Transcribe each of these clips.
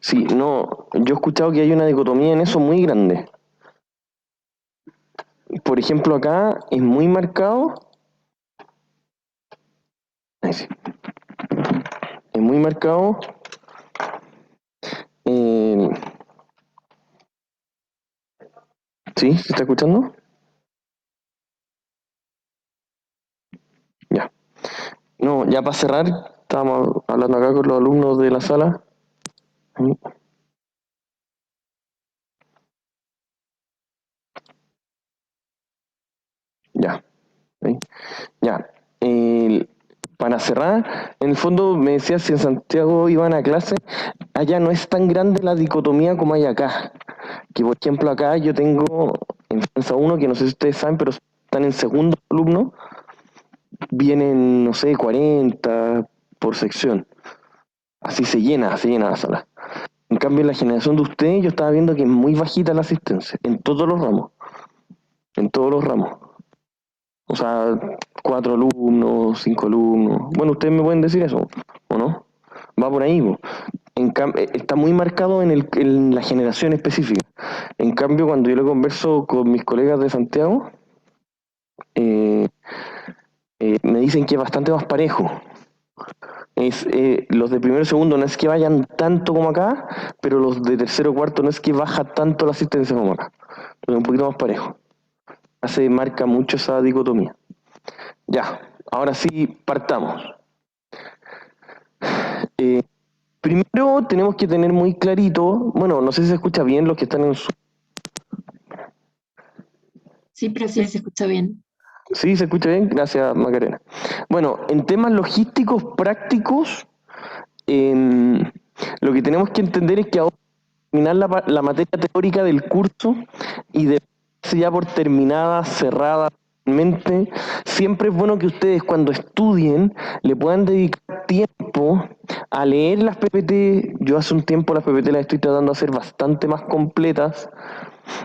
Sí, no, yo he escuchado que hay una dicotomía en eso muy grande. Por ejemplo, acá es muy marcado, ahí sí, es muy marcado, eh, ¿sí? ¿Se está escuchando? Ya. No, ya para cerrar, estábamos hablando acá con los alumnos de la sala. Ya, ¿sí? Ya. Eh, para cerrar, en el fondo me decías si en Santiago iban a clase, allá no es tan grande la dicotomía como hay acá. Que por ejemplo acá yo tengo en Fuerza 1, que no sé si ustedes saben, pero están en segundo alumno, vienen, no sé, 40 por sección. Así se llena la sala. En cambio, en la generación de ustedes, yo estaba viendo que es muy bajita la asistencia, en todos los ramos. O sea, 4 alumnos, 5 alumnos. Bueno, ustedes me pueden decir eso, ¿o no? Va por ahí, po. Está muy marcado en la generación específica. En cambio, cuando yo le converso con mis colegas de Santiago, eh, me dicen que es bastante más parejo. Los de primero y segundo no es que vayan tanto como acá, pero los de tercero y cuarto no es que baja tanto la asistencia como acá. Es un poquito más parejo. Se marca mucho esa dicotomía. Ya, ahora sí, partamos. Eh, Primero tenemos que tener muy clarito, bueno, no sé si se escucha bien los que están en su... Sí, pero sí se escucha bien. Sí, se escucha bien, gracias Macarena. Bueno, en temas logísticos prácticos, eh, lo que tenemos que entender es que ahora terminar la materia teórica del curso y de ya por terminada, cerrada, mente, siempre es bueno que ustedes cuando estudien le puedan dedicar tiempo a leer las PPT. Yo hace un tiempo las PPT las estoy tratando de hacer bastante más completas,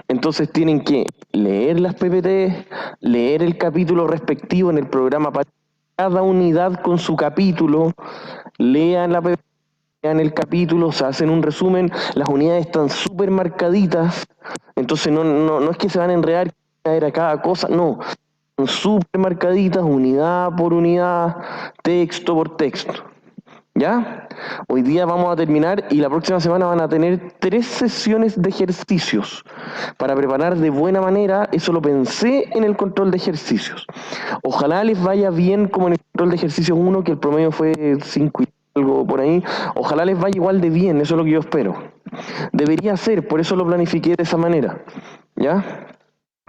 entonces tienen que leer las PPT, leer el capítulo respectivo en el programa para cada unidad con su capítulo, lean la PPT en el capítulo, se hacen un resumen, las unidades están súper marcaditas, entonces no es que se van a enredar a cada cosa, no, son súper marcaditas, unidad por unidad, texto por texto. ¿Ya? Hoy día vamos a terminar y la próxima semana van a tener 3 sesiones de ejercicios para preparar de buena manera. Eso lo pensé en el control de ejercicios. Ojalá les vaya bien como en el control de ejercicios 1, que el promedio fue 5 y algo por ahí. Ojalá les vaya igual de bien, eso es lo que yo espero. Debería ser, por eso lo planifiqué de esa manera. ¿Ya?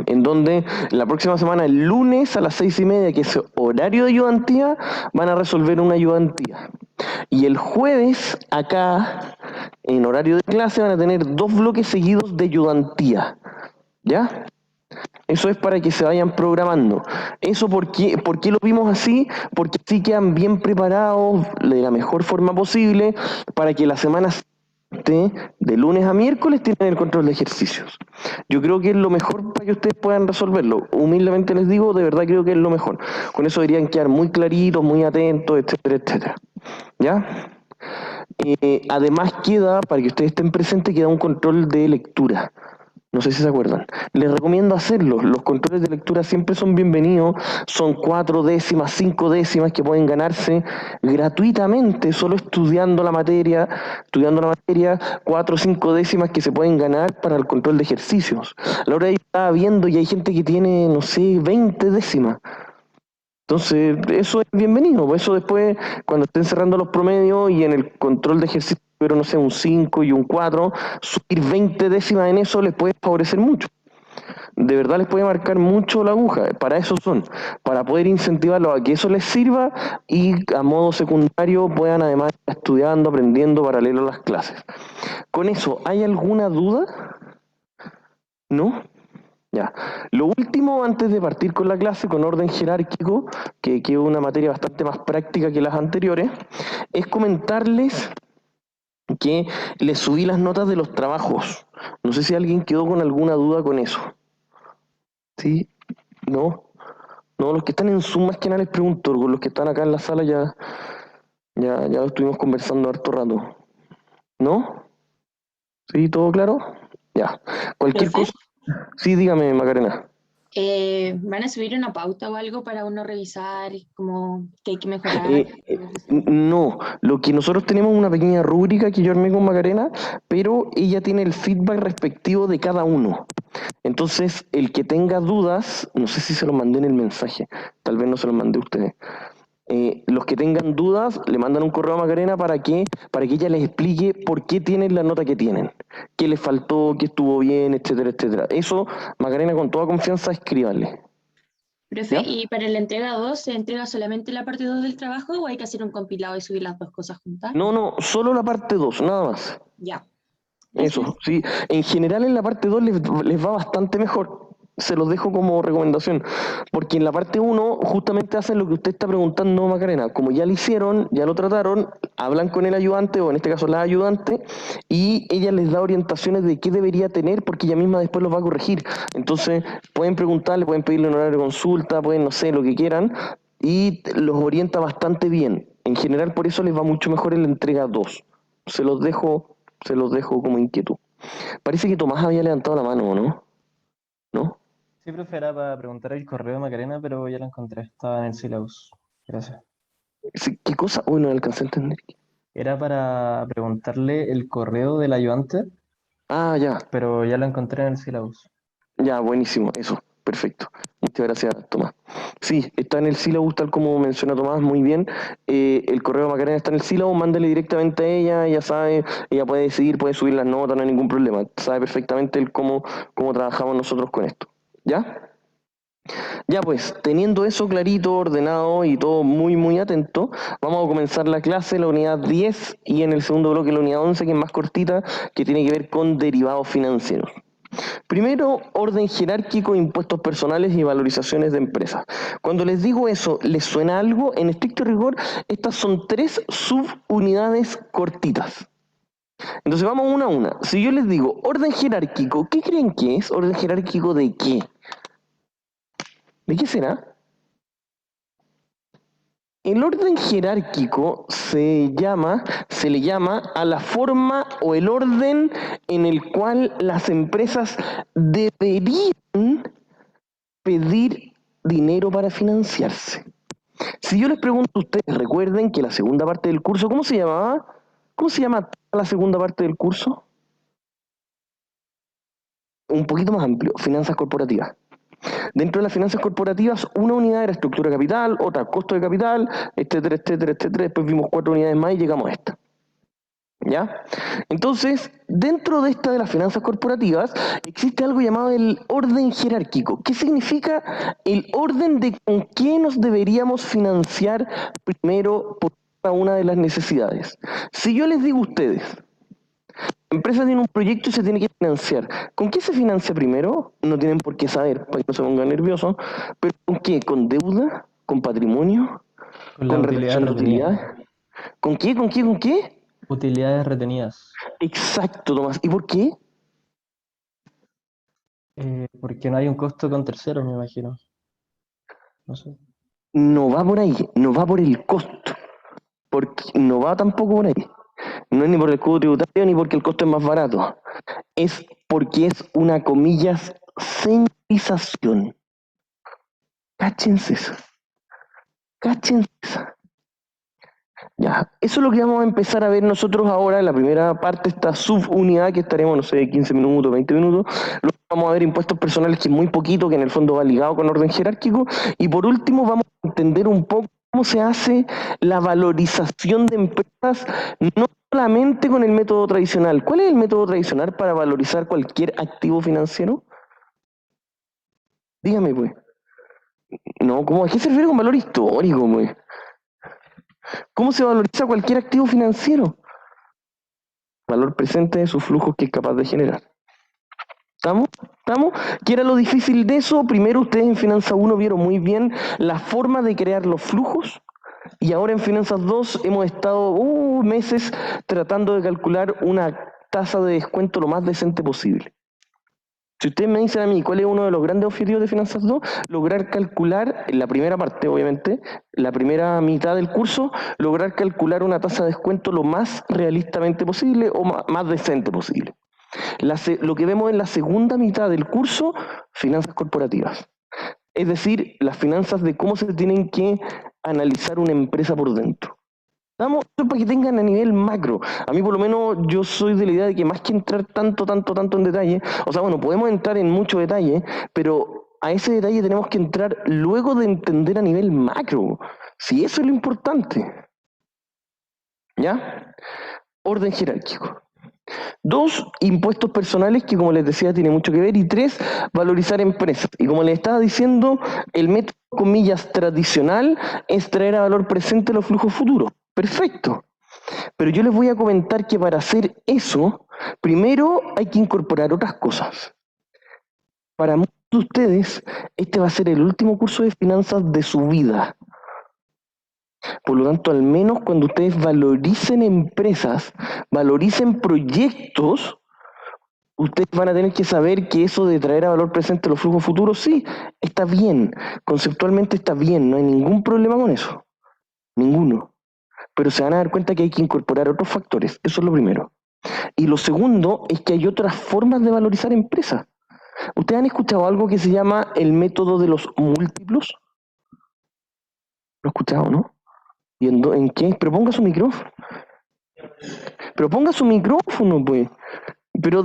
En donde la próxima semana, el lunes a las 6:30, que es horario de ayudantía, van a resolver una ayudantía. Y el jueves, acá, en horario de clase, van a tener 2 bloques seguidos de ayudantía. ¿Ya? Eso es para que se vayan programando. Eso ¿por qué lo vimos así? Porque así quedan bien preparados de la mejor forma posible para que la semana de lunes a miércoles tienen el control de ejercicios. Yo creo que es lo mejor para que ustedes puedan resolverlo. Humildemente les digo, de verdad creo que es lo mejor. Con eso deberían quedar muy claritos, muy atentos, etcétera, etcétera. ¿Ya? Además queda, para que ustedes estén presentes, queda un control de lectura. No sé si se acuerdan. Les recomiendo hacerlo. Los controles de lectura siempre son bienvenidos. Son 4 décimas, 5 décimas que pueden ganarse gratuitamente, solo estudiando la materia, 4 o 5 décimas que se pueden ganar para el control de ejercicios. A la hora yo estaba viendo y hay gente que tiene, no sé, 20 décimas. Entonces, eso es bienvenido. Por eso después, cuando estén cerrando los promedios y en el control de ejercicio, pero no sé, un 5 y un 4, subir 20 décimas en eso les puede favorecer mucho. De verdad les puede marcar mucho la aguja. Para eso son, para poder incentivarlos a que eso les sirva y a modo secundario puedan además estar estudiando, aprendiendo paralelo a las clases. Con eso, ¿hay alguna duda? ¿No? Ya. Lo último, antes de partir con la clase, con orden jerárquico, que es una materia bastante más práctica que las anteriores, es comentarles que les subí las notas de los trabajos. No sé si alguien quedó con alguna duda con eso. ¿Sí? ¿No? No, los que están en Zoom más que nada les pregunto, con los que están acá en la sala ya lo estuvimos conversando harto rato. ¿No? ¿Sí? ¿Todo claro? Ya. Cualquier Profe, cosa. Sí, dígame, Macarena. ¿van a subir una pauta o algo para uno revisar como qué hay que mejorar? Eh, eh, no, lo que nosotros tenemos es una pequeña rúbrica que yo armé con Macarena, pero ella tiene el feedback respectivo de cada uno. Entonces, el que tenga dudas, no sé si se lo mandé en el mensaje, tal vez no se lo mandé a ustedes. Los que tengan dudas le mandan un correo a Macarena para que ella les explique por qué tienen la nota que tienen, qué les faltó, qué estuvo bien, etcétera, etcétera. Eso, Macarena, con toda confianza, escríbanle. Profe, ¿Ya? ¿y para la entrega 2 se entrega solamente la parte 2 del trabajo o hay que hacer un compilado y subir las dos cosas juntas? No, no, solo la parte 2 nada más. Ya, Eso, gracias. sí. En general en la parte 2 les va bastante mejor. Se los dejo como recomendación. Porque en la parte uno justamente hacen lo que usted está preguntando, Macarena. Como ya lo hicieron, ya lo trataron, hablan con el ayudante, o en este caso la ayudante, y ella les da orientaciones de qué debería tener, porque ella misma después los va a corregir. Entonces, pueden preguntarle, pueden pedirle un horario de consulta, pueden, no sé, lo que quieran, y los orienta bastante bien. En general, por eso les va mucho mejor en la entrega 2. Se los dejo se los dejo como inquietud. Parece que Tomás había levantado la mano, ¿no? ¿No? Sí, profe, era para preguntar el correo de Macarena, pero ya lo encontré, estaba en el syllabus. Gracias. ¿Qué cosa? Uy, no alcancé a entender. Era para preguntarle el correo del ayudante, Ah, ya, pero ya lo encontré en el syllabus. ya, buenísimo, eso, perfecto. Muchas gracias, Tomás. Sí, está en el sílabo, tal como menciona Tomás, muy bien. El correo de Macarena está en el sílabo, mándale directamente a ella sabe, ella puede decidir, puede subir las notas, no hay ningún problema. Sabe perfectamente cómo trabajamos nosotros con esto. ¿Ya? Ya pues, teniendo eso clarito, ordenado y todo muy, muy atento, vamos a comenzar la clase, la unidad 10 y en el segundo bloque la unidad 11, que es más cortita, que tiene que ver con derivados financieros. Primero, orden jerárquico, impuestos personales y valorizaciones de empresas. Cuando les digo eso, ¿les suena algo? En estricto rigor, estas son 3 subunidades cortitas. Entonces vamos una a una. Si yo les digo orden jerárquico, ¿qué creen que es? ¿Orden jerárquico de qué? ¿De qué será? El orden jerárquico se le llama a la forma o el orden en el cual las empresas deberían pedir dinero para financiarse. Si yo les pregunto a ustedes, recuerden que la segunda parte del curso, ¿cómo se llamaba? ¿Cómo se llama la segunda parte del curso? Un poquito más amplio, finanzas corporativas. Dentro de las finanzas corporativas, una unidad era estructura de capital, otra costo de capital, etcétera, etcétera, etcétera. Después vimos 4 unidades más y llegamos a esta. ¿Ya? Entonces, dentro de esta de las finanzas corporativas, existe algo llamado el orden jerárquico. ¿Qué significa el orden de con qué nos deberíamos financiar primero por cada una de las necesidades? Si yo les digo a ustedes, la empresa tiene un proyecto y se tiene que financiar. ¿Con qué se financia primero? No tienen por qué saber, para que no se pongan nerviosos. ¿Pero con qué? ¿Con deuda? ¿Con patrimonio? Con las ¿Con utilidades retención de retenidas. utilidades? ¿Con qué? ¿Con qué? ¿Con qué? Utilidades retenidas. Exacto, Tomás. ¿Y por qué? Porque no hay un costo con terceros, me imagino. No sé. No va por ahí, no va por el costo, porque no va tampoco por ahí. No es ni por el escudo tributario ni porque el costo es más barato. Es porque es una comillas señalización. Cáchense eso. Cáchense esa. Ya, eso es lo que vamos a empezar a ver nosotros ahora en la primera parte, esta subunidad que estaremos, no sé, 15 minutos, 20 minutos. Luego vamos a ver impuestos personales, que es muy poquito, que en el fondo va ligado con orden jerárquico. Y por último vamos a entender un poco cómo se hace la valorización de empresas, no solamente con el método tradicional. ¿Cuál es el método tradicional para valorizar cualquier activo financiero? Dígame, pues. No, ¿cómo? ¿A qué se refiere con valor histórico, pues? ¿Cómo se valoriza cualquier activo financiero? Valor presente de sus flujos que es capaz de generar. ¿Estamos? ¿Estamos? ¿Qué era lo difícil de eso? Primero ustedes en Finanzas 1 vieron muy bien la forma de crear los flujos y ahora en Finanzas 2 hemos estado meses tratando de calcular una tasa de descuento lo más decente posible. Si ustedes me dicen a mí cuál es uno de los grandes objetivos de Finanzas 2, lograr calcular, en la primera parte obviamente, la primera mitad del curso, lograr calcular una tasa de descuento lo más realistamente posible o más decente posible. Lo que vemos en la segunda mitad del curso, finanzas corporativas. Es decir, las finanzas de cómo se tienen que analizar una empresa por dentro. Damos esto para que tengan a nivel macro. A mí por lo menos yo soy de la idea de que más que entrar tanto en detalle, o sea, bueno, podemos entrar en mucho detalle, pero a ese detalle tenemos que entrar luego de entender a nivel macro. Si eso es lo importante. ¿Ya? Orden jerárquico. 2, impuestos personales, que como les decía tiene mucho que ver. Y 3, valorizar empresas. Y como les estaba diciendo, el método, comillas, tradicional es traer a valor presente los flujos futuros. Perfecto. Pero yo les voy a comentar que para hacer eso, primero hay que incorporar otras cosas. Para muchos de ustedes, este va a ser el último curso de finanzas de su vida. Por lo tanto, al menos cuando ustedes valoricen empresas, valoricen proyectos, ustedes van a tener que saber que eso de traer a valor presente los flujos futuros, sí, está bien, conceptualmente está bien, no hay ningún problema con eso, ninguno. Pero se van a dar cuenta que hay que incorporar otros factores, eso es lo primero. Y lo segundo es que hay otras formas de valorizar empresas. ¿Ustedes han escuchado algo que se llama el método de los múltiplos? ¿Lo he escuchado, no? ¿Y en qué? Pero ponga su micrófono. Pero ponga su micrófono, pues. Pero,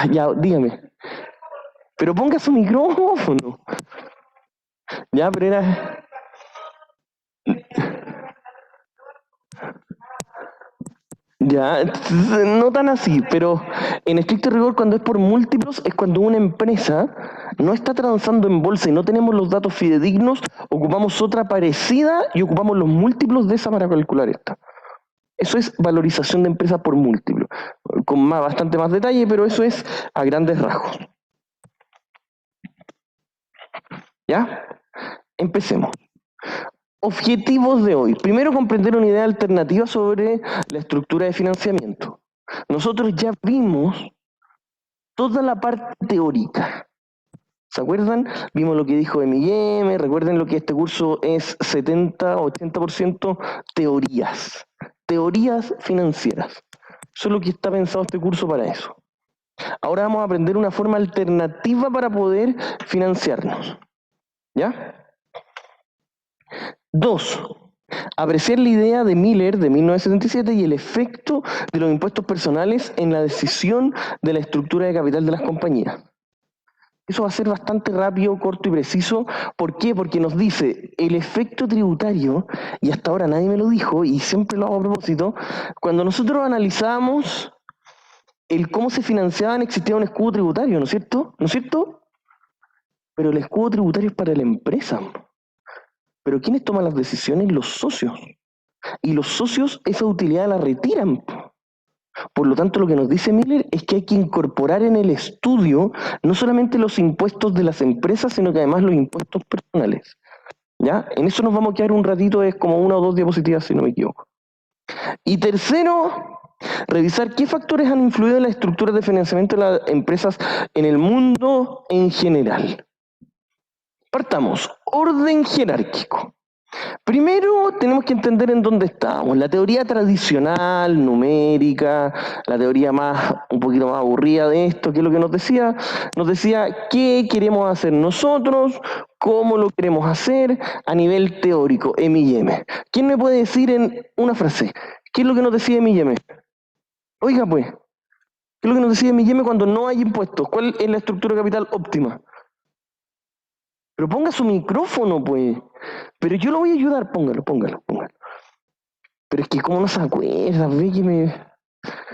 ya, dígame. Pero ponga su micrófono. Ya, pero era... Ya, no tan así, pero en estricto rigor cuando es por múltiplos es cuando una empresa no está transando en bolsa y no tenemos los datos fidedignos, ocupamos otra parecida y ocupamos los múltiplos de esa para calcular esta. Eso es valorización de empresas por múltiplo, con bastante más detalle, pero eso es a grandes rasgos. ¿Ya? Empecemos. Objetivos de hoy. Primero, comprender una idea alternativa sobre la estructura de financiamiento. Nosotros ya vimos toda la parte teórica. ¿Se acuerdan? Vimos lo que dijo M&M, recuerden lo que este curso es 70-80% teorías. Teorías financieras. Eso es lo que está pensado este curso para eso. Ahora vamos a aprender una forma alternativa para poder financiarnos. ¿Ya? 2. Apreciar la idea de Miller de 1977 y el efecto de los impuestos personales en la decisión de la estructura de capital de las compañías. Eso va a ser bastante rápido, corto y preciso. ¿Por qué? Porque nos dice el efecto tributario, y hasta ahora nadie me lo dijo, y siempre lo hago a propósito, cuando nosotros analizamos el cómo se financiaban, existía un escudo tributario, ¿no es cierto? ¿No es cierto? Pero el escudo tributario es para la empresa. Pero ¿quiénes toman las decisiones? Los socios. Y los socios esa utilidad la retiran. Por lo tanto, lo que nos dice Miller es que hay que incorporar en el estudio no solamente los impuestos de las empresas, sino que además los impuestos personales. ¿Ya? En eso nos vamos a quedar un ratito, es como 1 o 2 diapositivas, si no me equivoco. Y tercero, revisar qué factores han influido en la estructura de financiamiento de las empresas en el mundo en general. Partamos, orden jerárquico. Primero tenemos que entender en dónde estamos. La teoría tradicional, numérica, la teoría un poquito más aburrida de esto, ¿qué es lo que nos decía? Nos decía qué queremos hacer nosotros, cómo lo queremos hacer a nivel teórico, M&M. ¿Quién me puede decir en una frase qué es lo que nos decía M&M? Oiga pues, ¿qué es lo que nos decía M&M cuando no hay impuestos? ¿Cuál es la estructura de capital óptima? Pero ponga su micrófono, pues. Pero yo lo voy a ayudar, póngalo. Pero es que como no se acuerda, ve que me...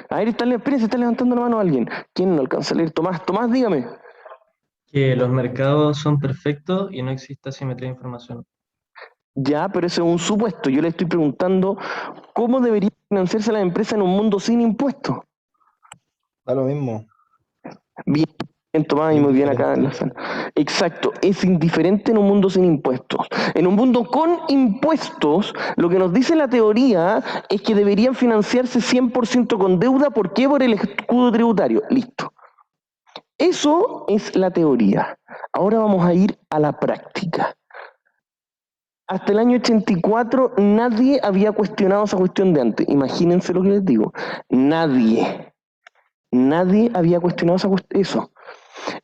A ver, espérense, está levantando la mano a alguien. ¿Quién no alcanza a leer? Tomás, dígame. Que los mercados son perfectos y no existe asimetría de información. Ya, pero eso es un supuesto. Yo le estoy preguntando cómo debería financiarse la empresa en un mundo sin impuestos. Da lo mismo. Bien, Tomás, y muy bien acá en la sala. Exacto, es indiferente en un mundo sin impuestos. En un mundo con impuestos, lo que nos dice la teoría es que deberían financiarse 100% con deuda. ¿Por qué? Por el escudo tributario. Listo. Eso es la teoría. Ahora vamos a ir a la práctica. Hasta el año 84 nadie había cuestionado esa cuestión de antes. Imagínense lo que les digo. Nadie. Nadie había cuestionado eso.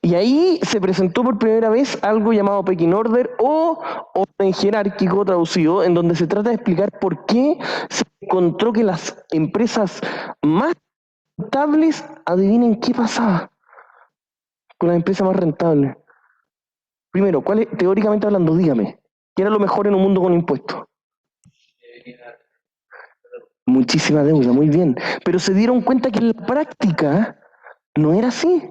Y ahí se presentó por primera vez algo llamado Pecking Order o orden jerárquico traducido, en donde se trata de explicar por qué se encontró que las empresas más rentables, adivinen qué pasaba con las empresas más rentables. Primero, teóricamente hablando, dígame, ¿qué era lo mejor en un mundo con impuestos? Muchísima deuda, muy bien. Pero se dieron cuenta que en la práctica no era así.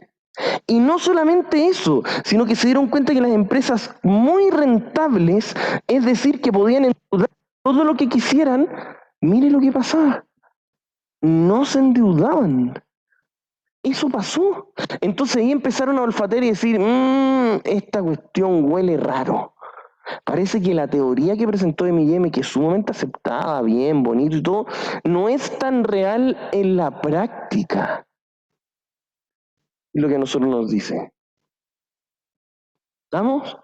Y no solamente eso, sino que se dieron cuenta que las empresas muy rentables, es decir, que podían endeudar todo lo que quisieran, mire lo que pasaba. No se endeudaban. Eso pasó. Entonces ahí empezaron a olfatear y decir, esta cuestión huele raro. Parece que la teoría que presentó M&M, que es sumamente aceptada, bien, bonito y todo, no es tan real en la práctica. Es lo que a nosotros nos dice. ¿Estamos?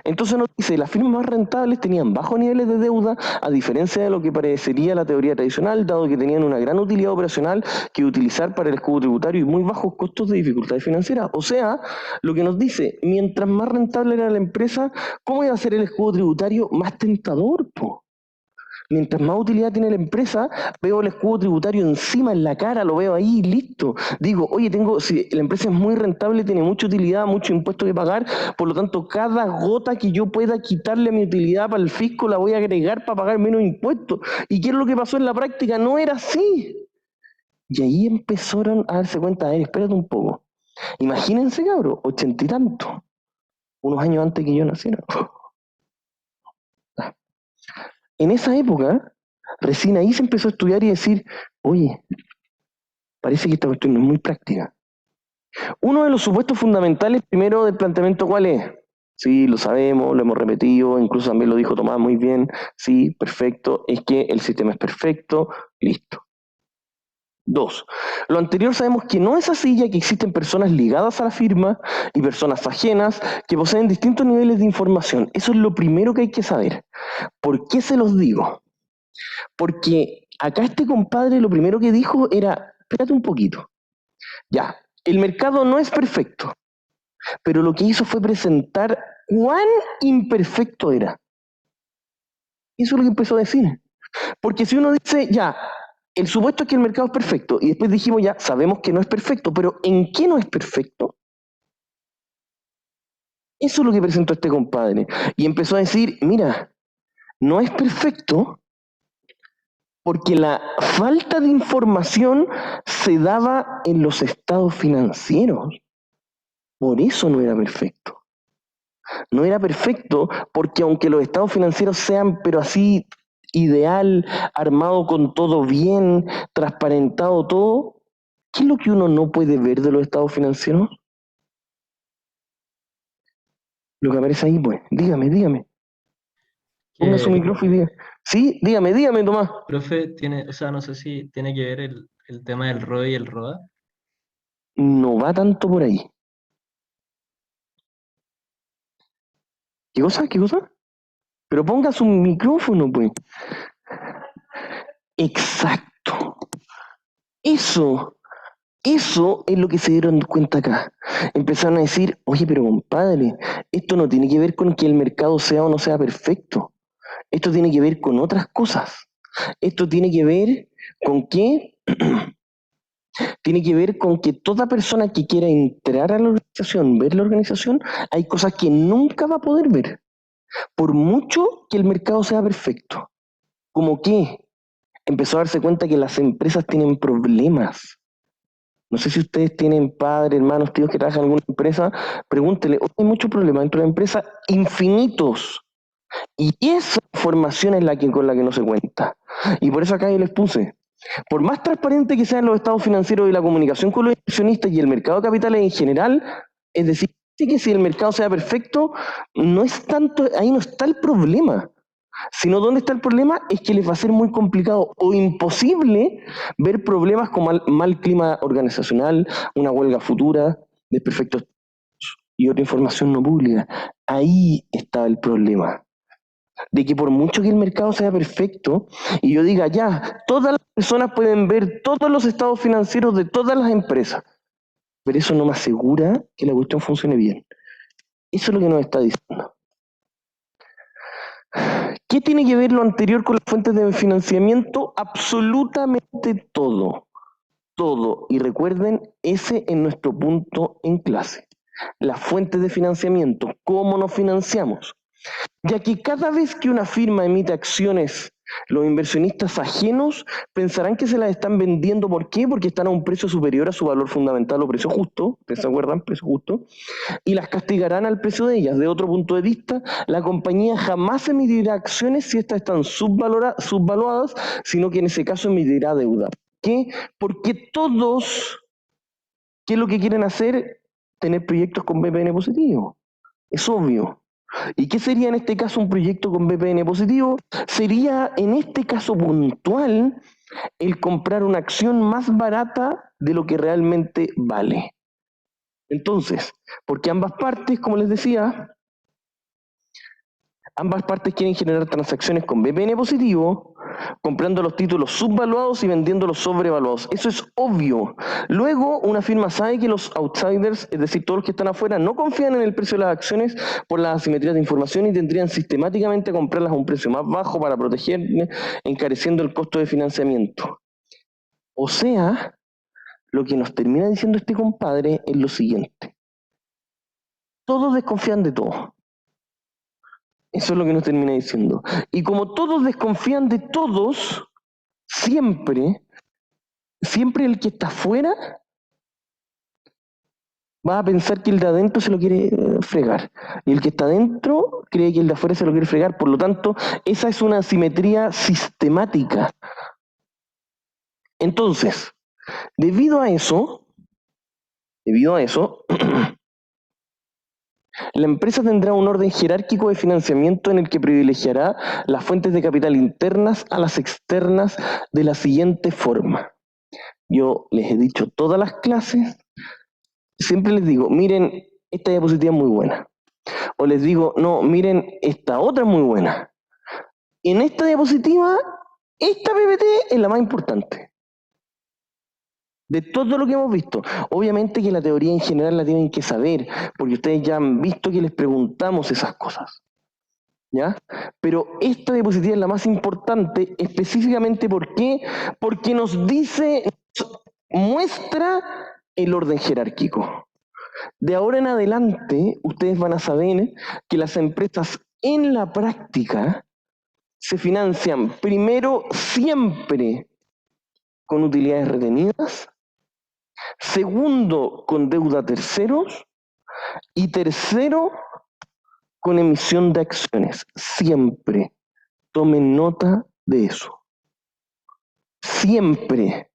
Entonces nos dice, las firmas más rentables tenían bajos niveles de deuda, a diferencia de lo que parecería la teoría tradicional, dado que tenían una gran utilidad operacional que utilizar para el escudo tributario y muy bajos costos de dificultades financieras. O sea, lo que nos dice, mientras más rentable era la empresa, ¿cómo iba a ser el escudo tributario más tentador, po? Mientras más utilidad tiene la empresa, veo el escudo tributario encima, en la cara, lo veo ahí, listo. Digo, oye, si la empresa es muy rentable, tiene mucha utilidad, mucho impuesto que pagar, por lo tanto, cada gota que yo pueda quitarle a mi utilidad para el fisco, la voy a agregar para pagar menos impuestos. ¿Y qué es lo que pasó en la práctica? No era así. Y ahí empezaron a darse cuenta, a ver, espérate un poco. Imagínense, cabrón, 80 y tanto, unos años antes que yo naciera. En esa época, recién ahí se empezó a estudiar y decir, oye, parece que esta cuestión no es muy práctica. Uno de los supuestos fundamentales primero del planteamiento, ¿cuál es? Sí, lo sabemos, lo hemos repetido, incluso también lo dijo Tomás muy bien, sí, perfecto, es que el sistema es perfecto, listo. 2. Lo anterior sabemos que no es así, ya que existen personas ligadas a la firma y personas ajenas que poseen distintos niveles de información. Eso es lo primero que hay que saber. ¿Por qué se los digo? Porque acá este compadre lo primero que dijo era, espérate un poquito, ya, el mercado no es perfecto, pero lo que hizo fue presentar cuán imperfecto era. Eso es lo que empezó a decir. Porque si uno dice, ya, el supuesto es que el mercado es perfecto, y después dijimos, ya, sabemos que no es perfecto, pero ¿en qué no es perfecto? Eso es lo que presentó este compadre. Y empezó a decir, mira, no es perfecto porque la falta de información se daba en los estados financieros. Por eso no era perfecto. No era perfecto porque aunque los estados financieros sean, pero así, ideal, armado con todo bien, transparentado todo, ¿qué es lo que uno no puede ver de los estados financieros? Lo que aparece ahí, pues. Dígame. Ponga su micrófono y diga. Sí, dígame, Tomás. Profe, o sea, no sé si tiene que ver el tema del ROE y el ROA. No va tanto por ahí. ¿Qué cosa? Pero ponga su micrófono, pues. Exacto. Eso es lo que se dieron cuenta acá. Empezaron a decir, oye, pero compadre, esto no tiene que ver con que el mercado sea o no sea perfecto. Esto tiene que ver con otras cosas. Esto tiene que ver con que tiene que ver con que toda persona que quiera entrar a la organización, ver la organización, hay cosas que nunca va a poder ver, por mucho que el mercado sea perfecto. ¿Cómo qué? Empezó a darse cuenta que las empresas tienen problemas. No sé si ustedes tienen padres, hermanos, tíos que trabajan en alguna empresa, pregúntenle, hay muchos problemas dentro de la empresa, infinitos. Y esa información es con la que no se cuenta. Y por eso acá yo les puse, por más transparente que sean los estados financieros y la comunicación con los inversionistas y el mercado de capitales en general, es decir, sí que si el mercado sea perfecto, no es tanto, ahí no está el problema. Sino ¿dónde está el problema? Es que les va a ser muy complicado o imposible ver problemas como mal clima organizacional, una huelga futura, desperfectos y otra información no pública. Ahí estaba el problema. de que por mucho que el mercado sea perfecto y yo diga, ya, todas las personas pueden ver todos los estados financieros de todas las empresas, pero eso no me asegura que la cuestión funcione bien. Eso es lo que nos está diciendo. ¿Qué tiene que ver lo anterior con las fuentes de financiamiento? Absolutamente todo. Todo. Y recuerden, ese es nuestro punto en clase. Las fuentes de financiamiento, cómo nos financiamos. Ya que cada vez que una firma emite acciones, los inversionistas ajenos pensarán que se las están vendiendo. ¿Por qué? Porque están a un precio superior a su valor fundamental o precio justo. ¿Ustedes se acuerdan? Precio justo. Y las castigarán al precio de ellas. De otro punto de vista, la compañía jamás emitirá acciones si estas están subvaluadas, sino que en ese caso emitirá deuda. ¿Por qué? Porque todos, ¿qué es lo que quieren hacer? Tener proyectos con BPN positivo. Es obvio. ¿Y qué sería en este caso un proyecto con BPN positivo? Sería en este caso puntual el comprar una acción más barata de lo que realmente vale. Entonces, porque ambas partes, como les decía, ambas partes quieren generar transacciones con BPN positivo, comprando los títulos subvaluados y vendiéndolos sobrevaluados. Eso es obvio. Luego, una firma sabe que los outsiders, es decir, todos los que están afuera, no confían en el precio de las acciones por las asimetrías de información y tendrían sistemáticamente que comprarlas a un precio más bajo para proteger, encareciendo el costo de financiamiento. O sea, lo que nos termina diciendo este compadre es lo siguiente. Todos desconfían de todo. Eso es lo que nos termina diciendo. Y como todos desconfían de todos, siempre el que está afuera va a pensar que el de adentro se lo quiere fregar. Y el que está adentro cree que el de afuera se lo quiere fregar. Por lo tanto, esa es una asimetría sistemática. Entonces, debido a eso, la empresa tendrá un orden jerárquico de financiamiento en el que privilegiará las fuentes de capital internas a las externas de la siguiente forma. Yo les he dicho todas las clases, siempre les digo, miren, esta diapositiva es muy buena. O les digo, no, miren, esta otra es muy buena. En esta diapositiva, esta PPT es la más importante. De todo lo que hemos visto. Obviamente que la teoría en general la tienen que saber, porque ustedes ya han visto que les preguntamos esas cosas. ¿Ya? Pero esta diapositiva es la más importante, específicamente ¿por qué? Porque nos dice, muestra el orden jerárquico. De ahora en adelante, ustedes van a saber que las empresas en la práctica se financian primero siempre con utilidades retenidas, segundo con deuda a terceros y tercero con emisión de acciones. Siempre. Tomen nota de eso. Siempre.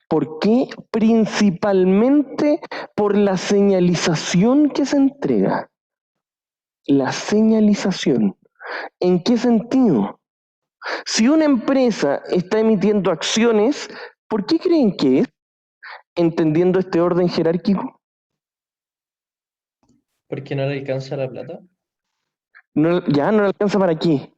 ¿Por qué? Principalmente por la señalización que se entrega. La señalización. ¿En qué sentido? Si una empresa está emitiendo acciones, ¿por qué creen que es? Entendiendo este orden jerárquico. ¿Por qué no le alcanza la plata? Ya no le alcanza para qué.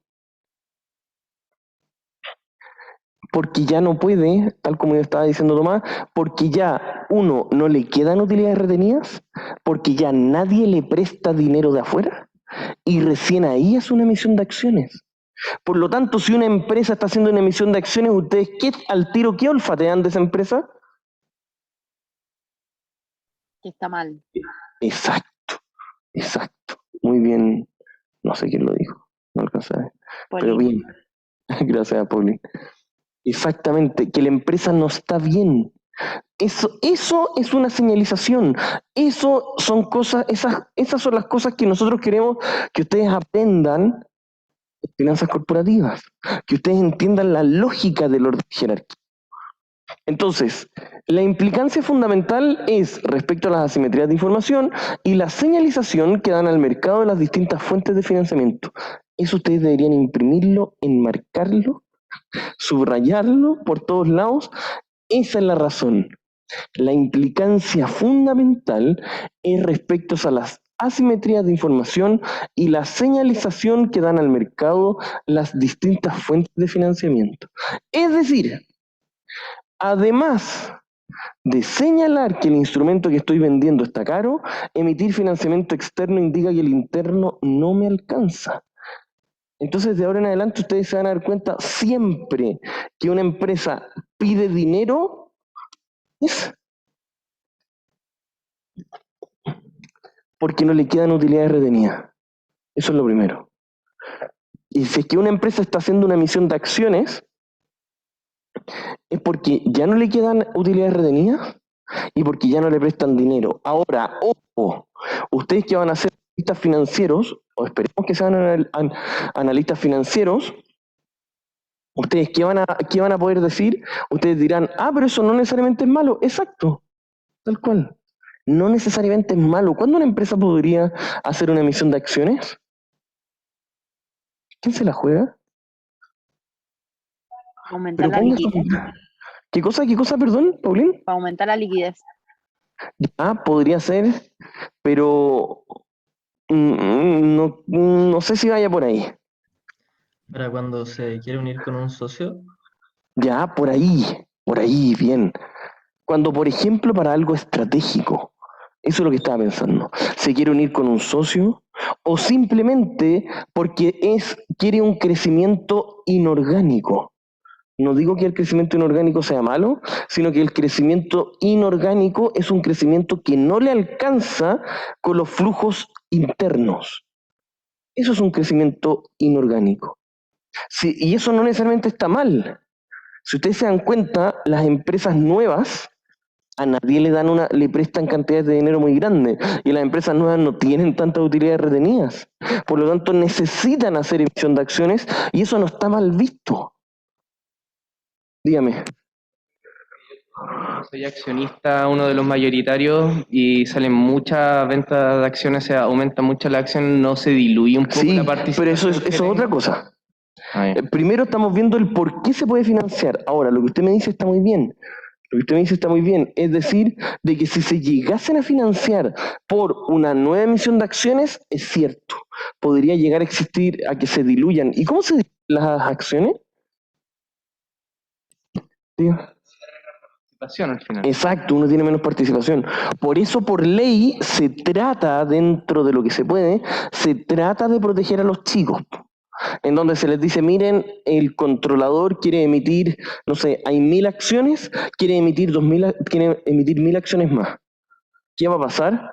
Porque ya no puede, tal como yo estaba diciendo Tomás, porque ya, uno, no le quedan utilidades retenidas, porque ya nadie le presta dinero de afuera, y recién ahí es una emisión de acciones. Por lo tanto, si una empresa está haciendo una emisión de acciones, ¿ustedes qué al tiro qué olfatean de esa empresa? Que está mal. Exacto, exacto. Muy bien, no sé quién lo dijo, no alcancé a ver. Pero bien, gracias, Pauli. Exactamente, que la empresa no está bien. Eso es una señalización. Eso son cosas, esas son las cosas que nosotros queremos que ustedes aprendan de finanzas corporativas, que ustedes entiendan la lógica del orden jerárquico. Entonces, la implicancia fundamental es respecto a las asimetrías de información y la señalización que dan al mercado de las distintas fuentes de financiamiento. Eso ustedes deberían imprimirlo, enmarcarlo, subrayarlo por todos lados. Esa es la razón. La implicancia fundamental es respecto a las asimetrías de información y la señalización que dan al mercado las distintas fuentes de financiamiento. Es decir, además de señalar que el instrumento que estoy vendiendo está caro, emitir financiamiento externo indica que el interno no me alcanza. Entonces, de ahora en adelante, ustedes se van a dar cuenta siempre que una empresa pide dinero, es porque no le quedan utilidades retenidas. Eso es lo primero. Y si es que una empresa está haciendo una emisión de acciones, es porque ya no le quedan utilidades retenidas y porque ya no le prestan dinero. Ahora, ojo, ustedes que van a ser analistas financieros, o esperemos que sean analistas financieros, ustedes qué van a poder decir, ustedes dirán, pero eso no necesariamente es malo. Exacto, tal cual. No necesariamente es malo. ¿Cuándo una empresa podría hacer una emisión de acciones? ¿Quién se la juega? Aumentar Pero la ponga su... liquidez. ¿Qué cosa, perdón, Paulín? Para aumentar la liquidez. Podría ser, pero no sé si vaya por ahí. Para cuando se quiere unir con un socio, Ya, por ahí, bien. Cuando, por ejemplo, para algo estratégico, eso es lo que estaba pensando, se quiere unir con un socio o simplemente porque quiere un crecimiento inorgánico. No digo que el crecimiento inorgánico sea malo, sino que el crecimiento inorgánico es un crecimiento que no le alcanza con los flujos internos. Eso es un crecimiento inorgánico. Sí, y eso no necesariamente está mal. Si ustedes se dan cuenta, las empresas nuevas a nadie le prestan cantidades de dinero muy grandes y las empresas nuevas no tienen tantas utilidades retenidas. Por lo tanto, necesitan hacer emisión de acciones y eso no está mal visto. Dígame. Soy accionista, uno de los mayoritarios, y salen muchas ventas de acciones, se aumenta mucho la acción, no se diluye un poco Sí, la participación. pero eso es otra cosa. Ya. Primero estamos viendo el por qué se puede financiar. Ahora, lo que usted me dice está muy bien. Es decir, de que si se llegasen a financiar por una nueva emisión de acciones, es cierto, podría llegar a existir, a que se diluyan. ¿Y cómo se diluyen las acciones? Participación al final. Exacto, uno tiene menos participación. Por eso, por ley, se trata, dentro de lo que se puede, se trata de proteger a los chicos. En donde se les dice, miren, el controlador quiere emitir, no sé, hay 1000 acciones, quiere emitir 1000 acciones más. ¿Qué va a pasar?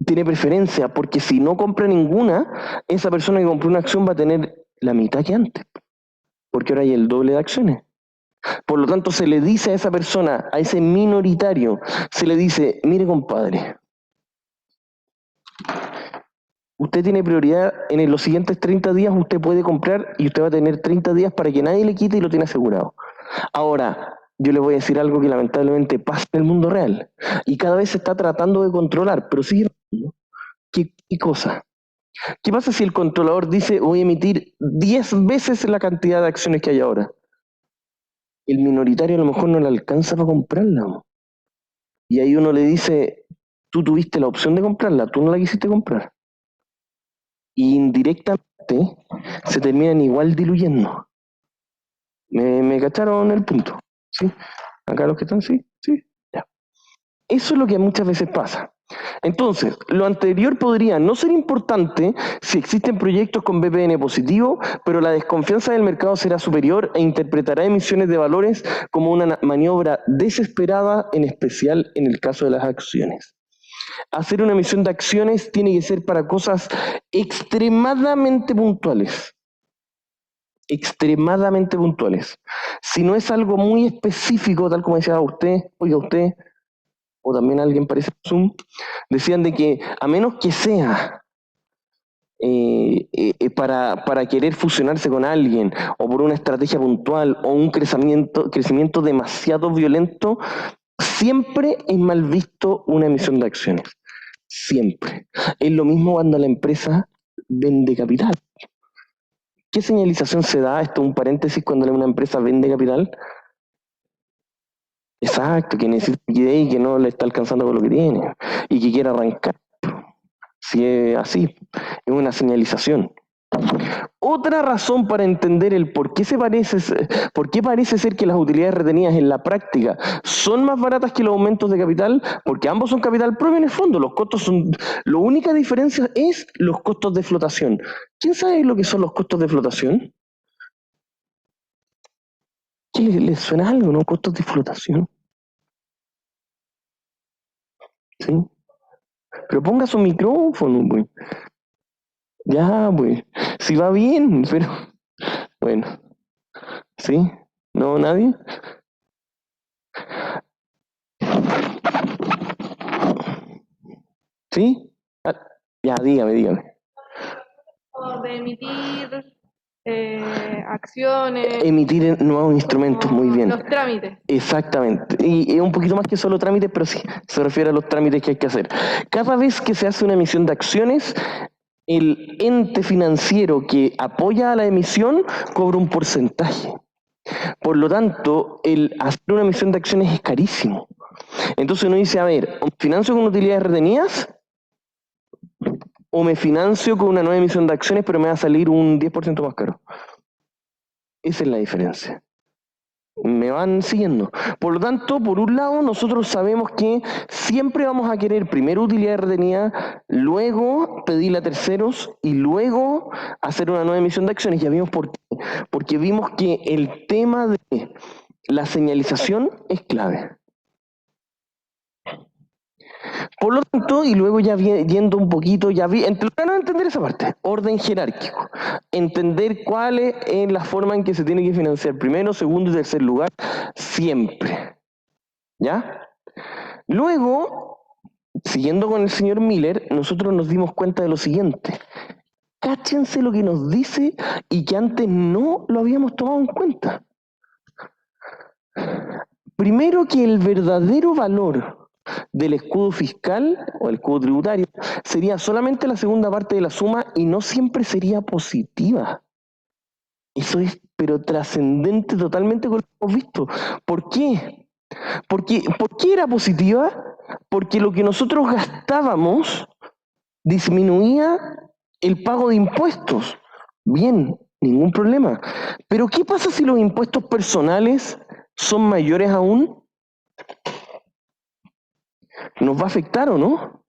Tiene preferencia, porque si no compra ninguna, esa persona que compró una acción va a tener la mitad que antes, porque ahora hay el doble de acciones. Por lo tanto, se le dice a esa persona, a ese minoritario, se le dice, mire compadre, usted tiene prioridad, en los siguientes 30 días usted puede comprar y usted va a tener 30 días para que nadie le quite y lo tiene asegurado. Ahora, yo le voy a decir algo que lamentablemente pasa en el mundo real y cada vez se está tratando de controlar, pero sigue pasando. ¿Qué cosa? ¿Qué pasa si el controlador dice voy a emitir 10 veces la cantidad de acciones que hay ahora? El minoritario a lo mejor no le alcanza para comprarla. Y ahí uno le dice, tú tuviste la opción de comprarla, tú no la quisiste comprar. Y indirectamente se terminan igual diluyendo. ¿Me cacharon el punto? ¿Sí? ¿Acá los que están? Sí, sí. Ya. Eso es lo que muchas veces pasa. Entonces, lo anterior podría no ser importante si existen proyectos con BPN positivo, pero la desconfianza del mercado será superior e interpretará emisiones de valores como una maniobra desesperada, en especial en el caso de las acciones. Hacer una emisión de acciones tiene que ser para cosas extremadamente puntuales. Extremadamente puntuales. Si no es algo muy específico, tal como decía usted, oiga usted, o también alguien parece Zoom, decían de que a menos que sea para querer fusionarse con alguien, o por una estrategia puntual, o un crecimiento demasiado violento, siempre es mal visto una emisión de acciones. Siempre. Es lo mismo cuando la empresa vende capital. ¿Qué señalización se da? Esto es un paréntesis cuando una empresa vende capital. Exacto, que necesita liquidez y que no le está alcanzando con lo que tiene y que quiere arrancar. Si es así, es una señalización. Otra razón para entender el por qué por qué parece ser que las utilidades retenidas en la práctica son más baratas que los aumentos de capital, porque ambos son capital propio en el fondo, los costos son, la única diferencia es los costos de flotación. ¿Quién sabe lo que son los costos de flotación? ¿Qué le suena algo, no? Costos de flotación. ¿Sí? Pero ponga su micrófono, pues. Ya, pues. Si va bien, pero bueno. ¿Sí? ¿No? ¿Nadie? ¿Sí? Ah, ya, dígame. De emitir acciones, Emitir nuevos instrumentos, muy bien. los trámites. Exactamente. Y es un poquito más que solo trámites, pero sí, se refiere a los trámites que hay que hacer. Cada vez que se hace una emisión de acciones, el ente financiero que apoya a la emisión cobra un porcentaje. Por lo tanto, el hacer una emisión de acciones es carísimo. Entonces uno dice, a ver, ¿o me financio con utilidades retenidas? ¿O me financio con una nueva emisión de acciones, pero me va a salir un 10% más caro? Esa es la diferencia. ¿Me van siguiendo? Por lo tanto, por un lado, nosotros sabemos que siempre vamos a querer primero utilidades retenidas, luego pedirle a terceros y luego hacer una nueva emisión de acciones. Ya vimos por qué. Porque vimos que el tema de la señalización es clave. Por lo tanto, y luego ya yendo un poquito, ya vi, entender esa parte, orden jerárquico, entender cuál es la forma en que se tiene que financiar primero, segundo y tercer lugar, siempre. ¿Ya? Luego, siguiendo con el señor Miller, nosotros nos dimos cuenta de lo siguiente. Cáchense lo que nos dice y que antes no lo habíamos tomado en cuenta. Primero, que el verdadero valor del escudo fiscal o el escudo tributario sería solamente la segunda parte de la suma y no siempre sería positiva. Eso es, pero trascendente totalmente con lo que hemos visto. ¿Por qué? ¿Por qué era positiva? Porque lo que nosotros gastábamos disminuía el pago de impuestos. Bien, ningún problema. Pero ¿qué pasa si los impuestos personales son mayores aún? ¿Nos va a afectar o no?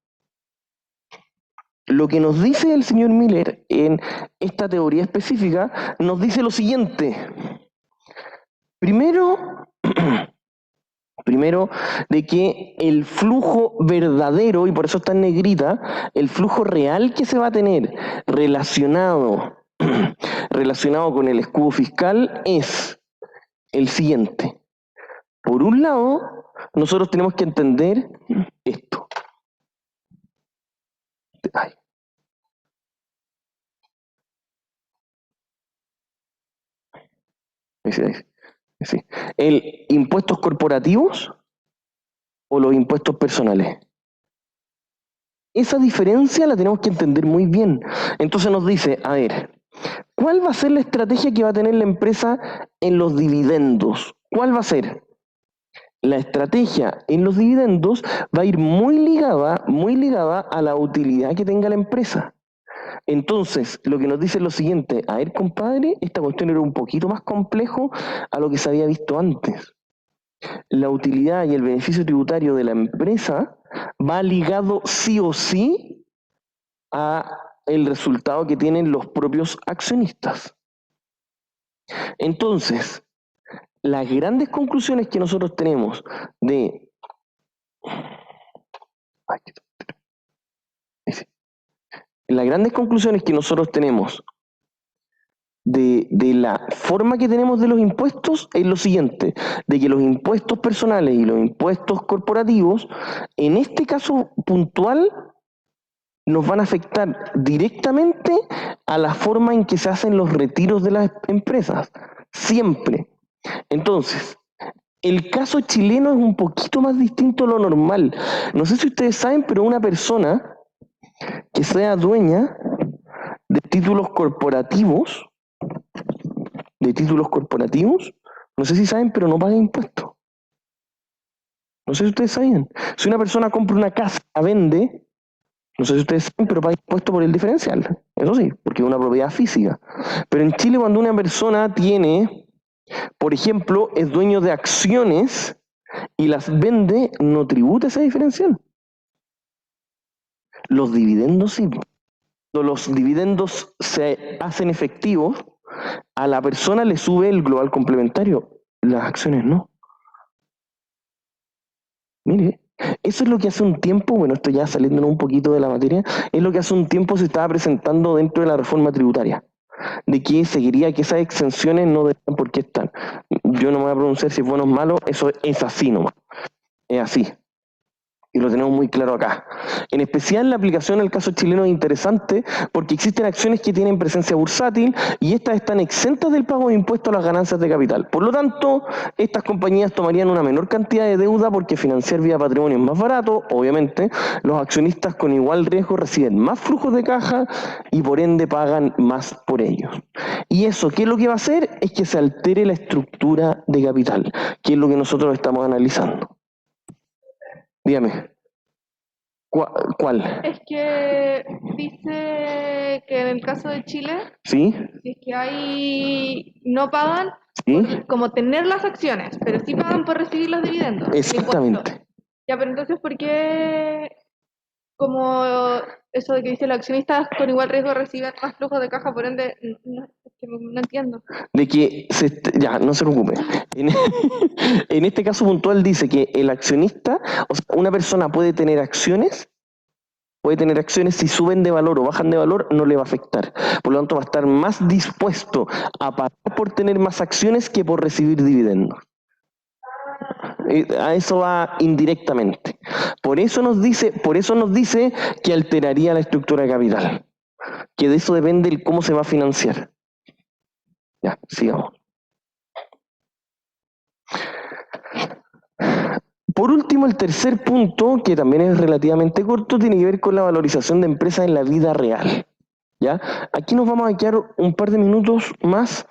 Lo que nos dice el señor Miller en esta teoría específica nos dice lo siguiente. Primero, de que el flujo verdadero, y por eso está en negrita, el flujo real que se va a tener relacionado con el escudo fiscal es el siguiente. Por un lado, nosotros tenemos que entender esto. Ay. Sí. ¿El impuestos corporativos o los impuestos personales? Esa diferencia la tenemos que entender muy bien. Entonces nos dice, a ver, ¿cuál va a ser la estrategia que va a tener la empresa en los dividendos? ¿Cuál va a ser? La estrategia en los dividendos va a ir muy ligada a la utilidad que tenga la empresa. Entonces, lo que nos dice es lo siguiente, a ver, compadre, esta cuestión era un poquito más complejo a lo que se había visto antes. La utilidad y el beneficio tributario de la empresa va ligado sí o sí a el resultado que tienen los propios accionistas. Entonces, las grandes conclusiones que nosotros tenemos de... Las grandes conclusiones que nosotros tenemos de la forma que tenemos de los impuestos es lo siguiente, de que los impuestos personales y los impuestos corporativos, en este caso puntual, nos van a afectar directamente a la forma en que se hacen los retiros de las empresas, siempre. Entonces, el caso chileno es un poquito más distinto a lo normal. No sé si ustedes saben, pero una persona que sea dueña de títulos corporativos, no sé si saben, pero no paga impuestos. No sé si ustedes sabían. Si una persona compra una casa, la vende, no sé si ustedes saben, pero paga impuesto por el diferencial. Eso sí, porque es una propiedad física. Pero en Chile, cuando una persona tiene, por ejemplo, es dueño de acciones y las vende, no tributa ese diferencial. Los dividendos sí. Cuando los dividendos se hacen efectivos, a la persona le sube el global complementario. Las acciones no. Mire, eso es lo que hace un tiempo, bueno, esto ya saliéndonos un poquito de la materia, es lo que hace un tiempo se estaba presentando dentro de la reforma tributaria, de que se quería que esas exenciones no deberían por qué están. Yo no me voy a pronunciar si es bueno o malo, eso es así nomás, es así. Y lo tenemos muy claro acá. En especial la aplicación al caso chileno es interesante porque existen acciones que tienen presencia bursátil y estas están exentas del pago de impuestos a las ganancias de capital. Por lo tanto, estas compañías tomarían una menor cantidad de deuda porque financiar vía patrimonio es más barato, obviamente. Los accionistas con igual riesgo reciben más flujos de caja y por ende pagan más por ellos. Y eso, ¿qué es lo que va a hacer? Es que se altere la estructura de capital, que es lo que nosotros estamos analizando. Dígame. ¿Cuál? Es que dice que en el caso de Chile, ¿Sí? si es que hay, no pagan ¿Sí? por como tener las acciones, pero sí pagan por recibir los dividendos. el impuesto. Exactamente. Ya, pero entonces, ¿por qué como eso de que dice los accionistas con igual riesgo reciben más flujos de caja, por ende, es que no entiendo? De que ya, no se preocupe. En este caso puntual dice que el accionista, o sea, una persona puede tener acciones si suben de valor o bajan de valor, no le va a afectar. Por lo tanto, va a estar más dispuesto a pagar por tener más acciones que por recibir dividendos. A eso va indirectamente. Por eso nos dice que alteraría la estructura de capital. Que de eso depende el cómo se va a financiar. Ya, sigamos. Por último, el tercer punto, que también es relativamente corto, tiene que ver con la valorización de empresas en la vida real. ¿Ya? Aquí nos vamos a quedar un par de minutos más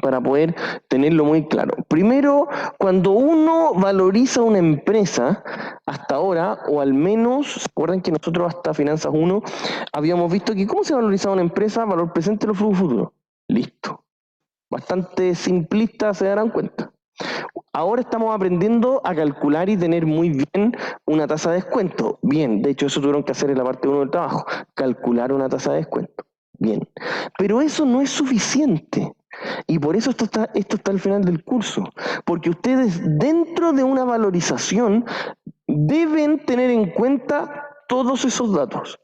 para poder tenerlo muy claro. Primero, cuando uno valoriza una empresa, hasta ahora, o al menos, ¿se acuerdan que nosotros hasta Finanzas 1 habíamos visto que cómo se valorizaba una empresa? Valor presente, los flujos futuros. Listo. Bastante simplista, se darán cuenta. Ahora estamos aprendiendo a calcular y tener muy bien una tasa de descuento. Bien, de hecho eso tuvieron que hacer en la parte 1 del trabajo, calcular una tasa de descuento. Bien, pero eso no es suficiente. Y por eso esto está al final del curso. Porque ustedes dentro de una valorización deben tener en cuenta todos esos datos.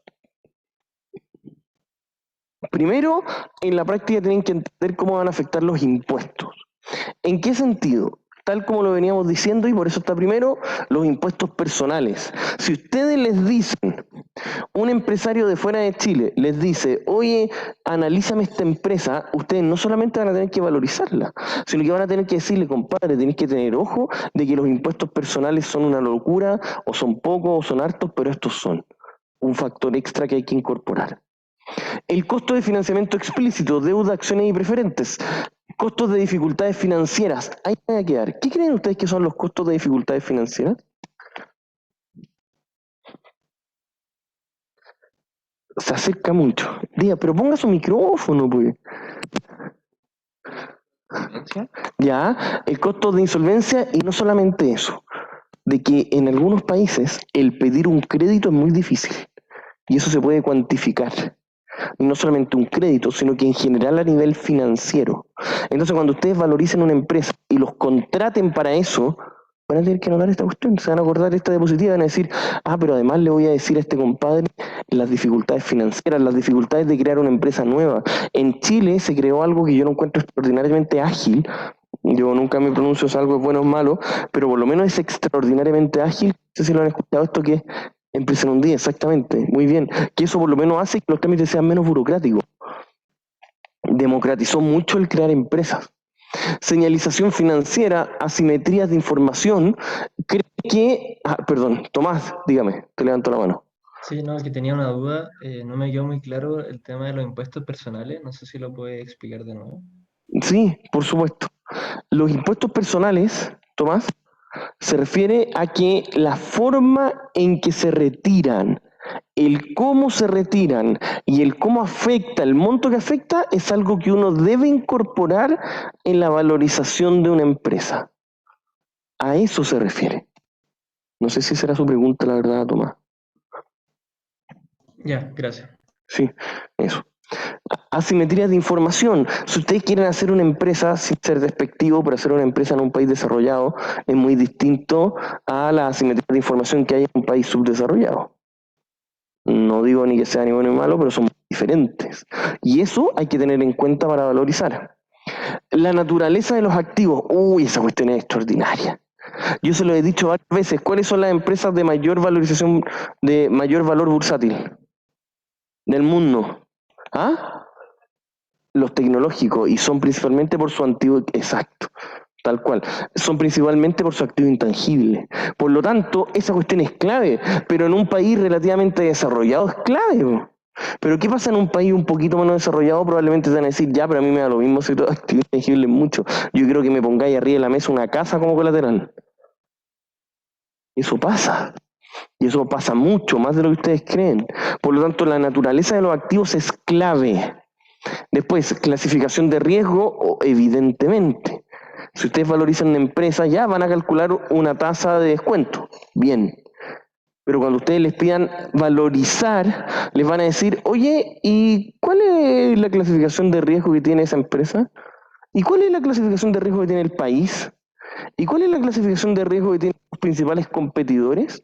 Primero, en la práctica tienen que entender cómo van a afectar los impuestos. ¿En qué sentido? Tal como lo veníamos diciendo, y por eso está primero, los impuestos personales. Si ustedes les dicen, un empresario de fuera de Chile les dice, oye, analízame esta empresa, ustedes no solamente van a tener que valorizarla, sino que van a tener que decirle, compadre, tenés que tener ojo de que los impuestos personales son una locura, o son pocos, o son hartos, pero estos son un factor extra que hay que incorporar. El costo de financiamiento explícito, deuda, acciones y preferentes. Costos de dificultades financieras. Ahí van a quedar. ¿Qué creen ustedes que son los costos de dificultades financieras? Se acerca mucho. Diga, pero ponga su micrófono, pues. Ya, el costo de insolvencia y no solamente eso. De que en algunos países el pedir un crédito es muy difícil. Y eso se puede cuantificar. Y no solamente un crédito, sino que en general a nivel financiero. Entonces, cuando ustedes valoricen una empresa y los contraten para eso, van a tener que anotar esta cuestión, se van a acordar esta diapositiva y van a decir, pero además le voy a decir a este compadre las dificultades financieras, las dificultades de crear una empresa nueva. En Chile se creó algo que yo no encuentro extraordinariamente ágil. Yo nunca me pronuncio si algo es bueno o malo, pero por lo menos es extraordinariamente ágil. No sé si lo han escuchado esto, que es empresa en un día, exactamente, muy bien. Que eso por lo menos hace que los trámites sean menos burocráticos. Democratizó mucho el crear empresas. Señalización financiera, asimetrías de información. Creo que... perdón, Tomás, dígame, te levanto la mano. Sí, no, que tenía una duda, no me quedó muy claro el tema de los impuestos personales, no sé si lo puede explicar de nuevo. Sí, por supuesto. Los impuestos personales, Tomás, Se refiere a que la forma en que se retiran, el cómo se retiran y el cómo afecta, el monto que afecta, es algo que uno debe incorporar en la valorización de una empresa. A eso se refiere. No sé si será su pregunta, la verdad, Tomás. Ya, gracias. Sí, eso. Asimetría de información. Si ustedes quieren hacer una empresa, sin ser despectivo, pero hacer una empresa en un país desarrollado es muy distinto a la asimetría de información que hay en un país subdesarrollado. No digo ni que sea ni bueno ni malo, pero son muy diferentes. Y eso hay que tener en cuenta para valorizar. La naturaleza de los activos. Uy, esa cuestión es extraordinaria. Yo se lo he dicho varias veces. ¿Cuáles son las empresas de mayor valorización, de mayor valor bursátil del mundo? ¿Ah? Los tecnológicos, y son principalmente por su activo, exacto, tal cual, son principalmente por su activo intangible. Por lo tanto, esa cuestión es clave, pero en un país relativamente desarrollado es clave, po. Pero ¿qué pasa en un país un poquito menos desarrollado? Probablemente te van a decir, ya, pero a mí me da lo mismo si todo activo intangible es mucho. Yo creo que me pongáis arriba de la mesa una casa como colateral. Eso pasa. Y eso pasa mucho, más de lo que ustedes creen. Por lo tanto, la naturaleza de los activos es clave. Después, clasificación de riesgo, evidentemente. Si ustedes valorizan una empresa, ya van a calcular una tasa de descuento. Bien. Pero cuando ustedes les pidan valorizar, les van a decir, oye, ¿y cuál es la clasificación de riesgo que tiene esa empresa? ¿Y cuál es la clasificación de riesgo que tiene el país? ¿Y cuál es la clasificación de riesgo que tienen los principales competidores?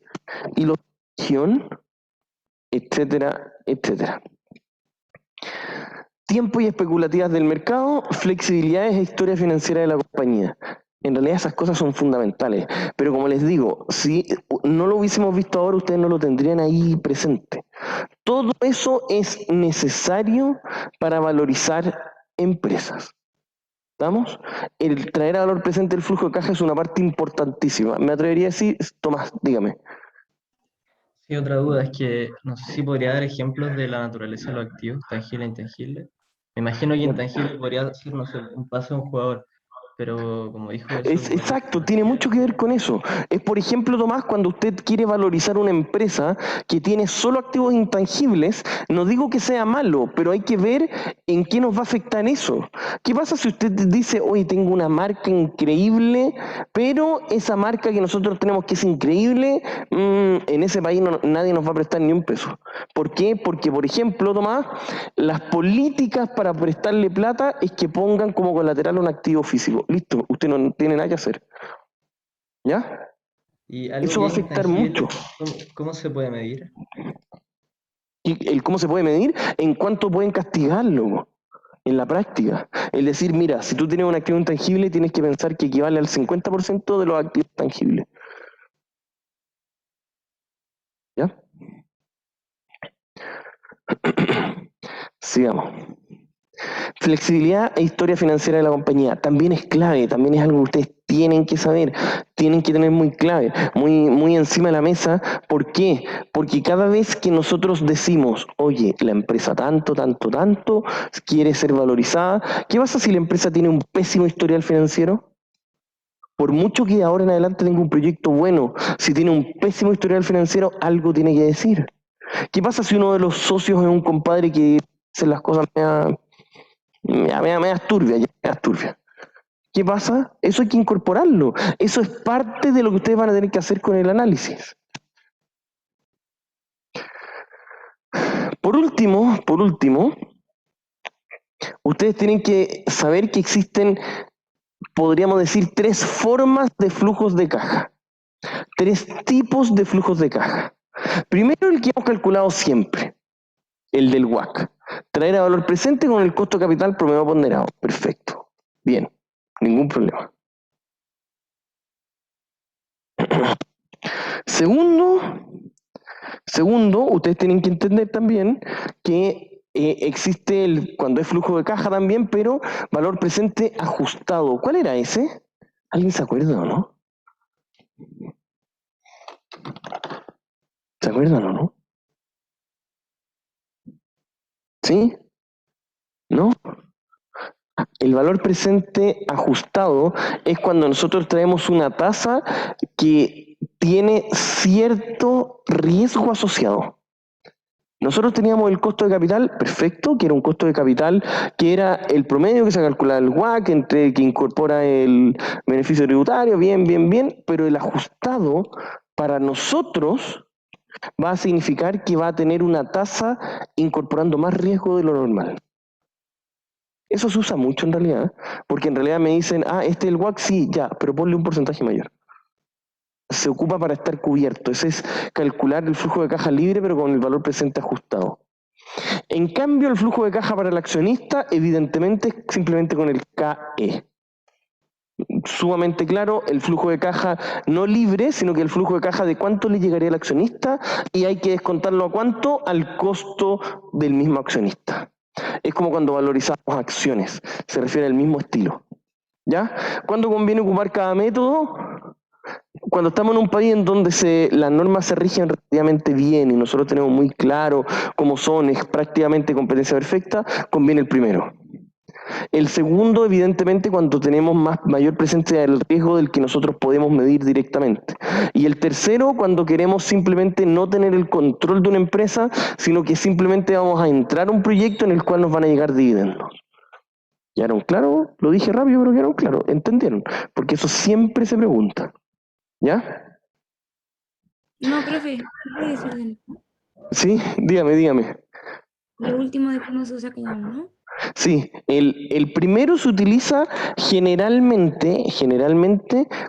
¿Y los de región? Etcétera, etcétera. Tiempo y especulativas del mercado, flexibilidades e historia financiera de la compañía. En realidad esas cosas son fundamentales, pero como les digo, si no lo hubiésemos visto ahora, ustedes no lo tendrían ahí presente. Todo eso es necesario para valorizar empresas. ¿Estamos? El traer a valor presente el flujo de caja es una parte importantísima. Me atrevería a decir, Tomás, dígame. Sí, otra duda es que no sé si podría dar ejemplos de la naturaleza de los activos, tangible e intangible. Me imagino que intangible podría ser, no sé, un pase de un jugador, pero como dijo eso, Es exacto, tiene mucho que ver con eso. Es, por ejemplo, Tomás, cuando usted quiere valorizar una empresa que tiene solo activos intangibles, no digo que sea malo, pero hay que ver en qué nos va a afectar eso. ¿Qué pasa si usted dice, oye, tengo una marca increíble, pero esa marca que nosotros tenemos que es increíble, en ese país nadie nos va a prestar ni un peso? ¿Por qué? Porque, por ejemplo, Tomás, las políticas para prestarle plata es que pongan como colateral un activo físico. Listo, usted no tiene nada que hacer. ¿Ya? Y algo Eso que va a es afectar mucho. intangible, ¿cómo se puede medir? ¿Y el cómo se puede medir? ¿En cuánto pueden castigarlo? En la práctica. Es decir, mira, si tú tienes un activo intangible, tienes que pensar que equivale al 50% de los activos tangibles. ¿Ya? Sigamos. Flexibilidad e historia financiera de la compañía también es clave, también es algo que ustedes tienen que saber, tienen que tener muy clave, muy encima de la mesa. ¿Por qué? Porque cada vez que nosotros decimos, oye, la empresa tanto, tanto, tanto, quiere ser valorizada, ¿qué pasa si la empresa tiene un pésimo historial financiero? Por mucho que ahora en adelante tenga un proyecto bueno, si tiene un pésimo historial financiero, algo tiene que decir. ¿Qué pasa si uno de los socios es un compadre que hace las cosas me das turbia? ¿Qué pasa? Eso hay que incorporarlo. Eso es parte de lo que ustedes van a tener que hacer con el análisis. Por último, ustedes tienen que saber que existen, podríamos decir, 3 formas de flujos de caja. 3 tipos de flujos de caja. Primero, el que hemos calculado siempre, el del WACC. Traer a valor presente con el costo de capital promedio ponderado. Perfecto. Bien, ningún problema. Segundo, ustedes tienen que entender también que existe cuando hay flujo de caja también, pero valor presente ajustado. ¿Cuál era ese? ¿Alguien se acuerda o no? ¿Se acuerdan o no? ¿Sí? ¿No? El valor presente ajustado es cuando nosotros traemos una tasa que tiene cierto riesgo asociado. Nosotros teníamos el costo de capital, perfecto, que era un costo de capital que era el promedio que se calculaba el WACC, entre que incorpora el beneficio tributario, bien, pero el ajustado para nosotros va a significar que va a tener una tasa incorporando más riesgo de lo normal. Eso se usa mucho en realidad, porque en realidad me dicen, este es el WACC, sí, ya, pero ponle un porcentaje mayor. Se ocupa para estar cubierto, ese es calcular el flujo de caja libre, pero con el valor presente ajustado. En cambio, el flujo de caja para el accionista, evidentemente, es simplemente con el KE. Sumamente claro, el flujo de caja no libre, sino que el flujo de caja de cuánto le llegaría al accionista, y hay que descontarlo a cuánto, al costo del mismo accionista. Es como cuando valorizamos acciones, se refiere al mismo estilo. ¿Ya? ¿Cuándo conviene ocupar cada método? Cuando estamos en un país en donde las normas se rigen relativamente bien y nosotros tenemos muy claro cómo son, es prácticamente competencia perfecta, conviene el primero. El segundo, evidentemente, cuando tenemos mayor presencia del riesgo del que nosotros podemos medir directamente. Y el tercero, cuando queremos simplemente no tener el control de una empresa, sino que simplemente vamos a entrar a un proyecto en el cual nos van a llegar dividendos. ¿Quedaron claros? Lo dije rápido, pero quedaron claros. ¿Entendieron? Porque eso siempre se pregunta. ¿Ya? No, profe, ¿puede decir de nuevo? Sí, dígame. Lo último de cómo se usa cada uno, ¿no? Sí, el primero se utiliza generalmente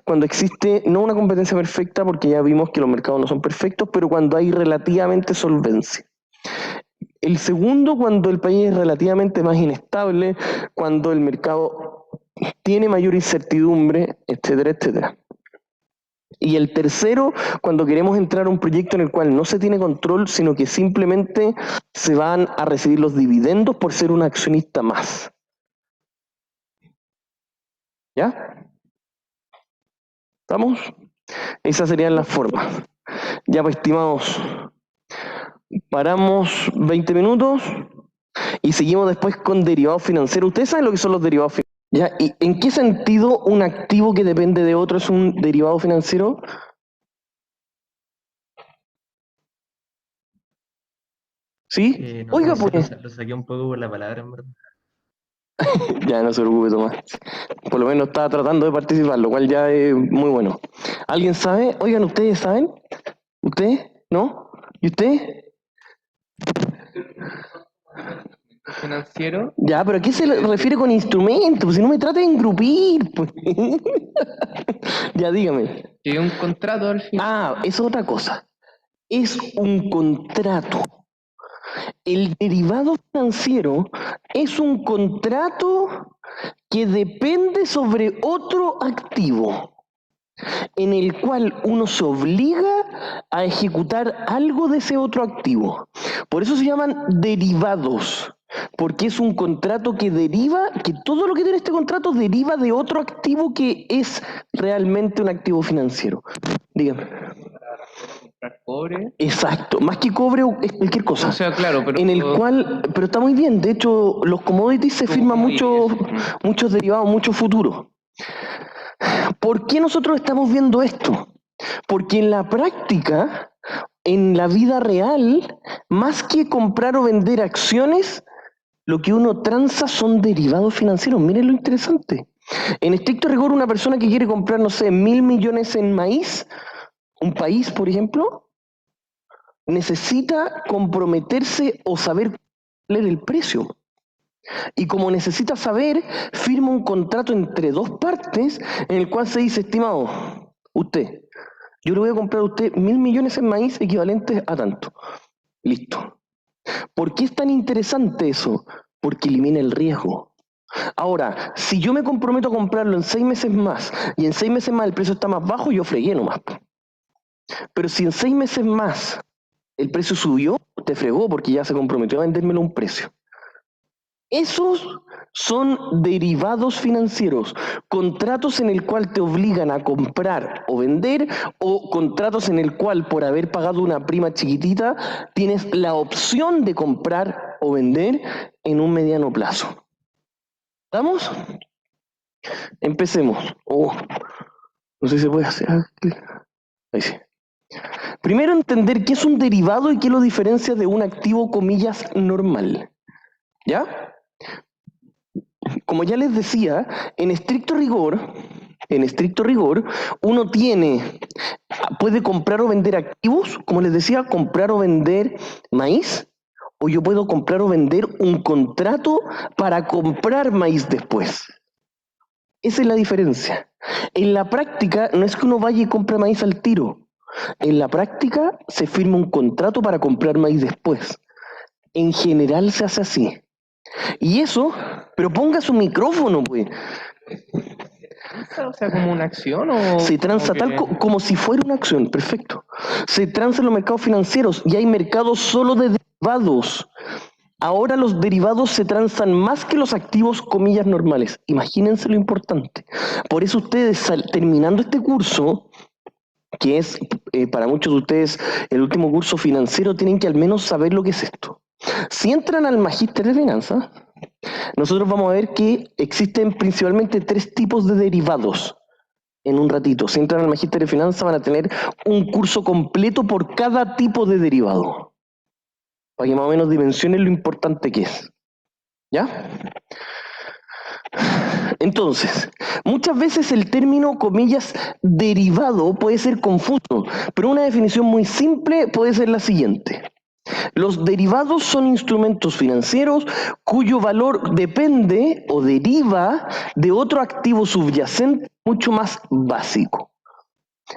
cuando existe, no una competencia perfecta, porque ya vimos que los mercados no son perfectos, pero cuando hay relativamente solvencia. El segundo, cuando el país es relativamente más inestable, cuando el mercado tiene mayor incertidumbre, etcétera. Y el tercero, cuando queremos entrar a un proyecto en el cual no se tiene control, sino que simplemente se van a recibir los dividendos por ser un accionista más. ¿Ya? ¿Estamos? Esas serían las formas. Ya pues, estimados, paramos 20 minutos y seguimos después con derivados financieros. ¿Ustedes saben lo que son los derivados financieros? ¿Ya? ¿Y en qué sentido un activo que depende de otro es un derivado financiero? ¿Sí? No, Oiga, no sé, pues. lo saqué un poco por la palabra, en verdad. Ya no se preocupe, Tomás. Por lo menos estaba tratando de participar, lo cual ya es muy bueno. ¿Alguien sabe? Oigan, ¿ustedes saben? ¿Usted? ¿No? ¿Y usted? Financiero. Ya, pero ¿a qué se le refiere con instrumento? Pues si no me trate de engrupir, pues. Ya, dígame. Que un contrato al final. Es otra cosa. Es un contrato. El derivado financiero es un contrato que depende sobre otro activo, en el cual uno se obliga a ejecutar algo de ese otro activo. Por eso se llaman derivados, porque es un contrato que deriva, que todo lo que tiene este contrato deriva de otro activo que es realmente un activo financiero. Dígame. Comprar cobre. Exacto, más que cobre es cualquier cosa. O sea, claro, pero en el cual, pero está muy bien, de hecho los commodities se firman muchos derivados, muchos futuros. ¿Por qué nosotros estamos viendo esto? Porque en la práctica, en la vida real, más que comprar o vender acciones, lo que uno transa son derivados financieros. Miren lo interesante. En estricto rigor, una persona que quiere comprar, no sé, 1.000 millones en maíz, un país, por ejemplo, necesita comprometerse o saber cuál es el precio. Y como necesita saber, firma un contrato entre dos partes en el cual se dice, estimado, usted, yo le voy a comprar a usted 1.000 millones en maíz equivalentes a tanto. Listo. ¿Por qué es tan interesante eso? Porque elimina el riesgo. Ahora, si yo me comprometo a comprarlo en 6 meses más y en 6 meses más el precio está más bajo, yo fregué nomás. Pero si en 6 meses más el precio subió, te fregó porque ya se comprometió a vendérmelo a un precio. Esos son derivados financieros, contratos en el cual te obligan a comprar o vender, o contratos en el cual por haber pagado una prima chiquitita tienes la opción de comprar o vender en un mediano plazo. ¿Estamos? Empecemos. Oh, no sé si se puede hacer. Ahí sí. Primero entender qué es un derivado y qué lo diferencia de un activo, comillas, normal. ¿Ya? Como ya les decía, en estricto rigor, uno puede comprar o vender activos, como les decía, comprar o vender maíz, o yo puedo comprar o vender un contrato para comprar maíz después. Esa es la diferencia. En la práctica, no es que uno vaya y compre maíz al tiro. En la práctica, se firma un contrato para comprar maíz después. En general se hace así. Y eso, pero ponga su micrófono, pues. O sea, como una acción o Se transa como que- como si fuera una acción, perfecto. Se transa en los mercados financieros y hay mercados solo de derivados. Ahora los derivados se transan más que los activos, comillas, normales. Imagínense lo importante. Por eso ustedes, terminando este curso, que es para muchos de ustedes el último curso financiero, tienen que al menos saber lo que es esto. Si entran al Magíster de Finanzas, nosotros vamos a ver que existen principalmente 3 tipos de derivados. En un ratito, si entran al Magíster de Finanzas van a tener un curso completo por cada tipo de derivado, para que más o menos dimensionen lo importante que es. ¿Ya? Entonces, muchas veces el término, comillas, derivado puede ser confuso, pero una definición muy simple puede ser la siguiente. Los derivados son instrumentos financieros cuyo valor depende o deriva de otro activo subyacente mucho más básico.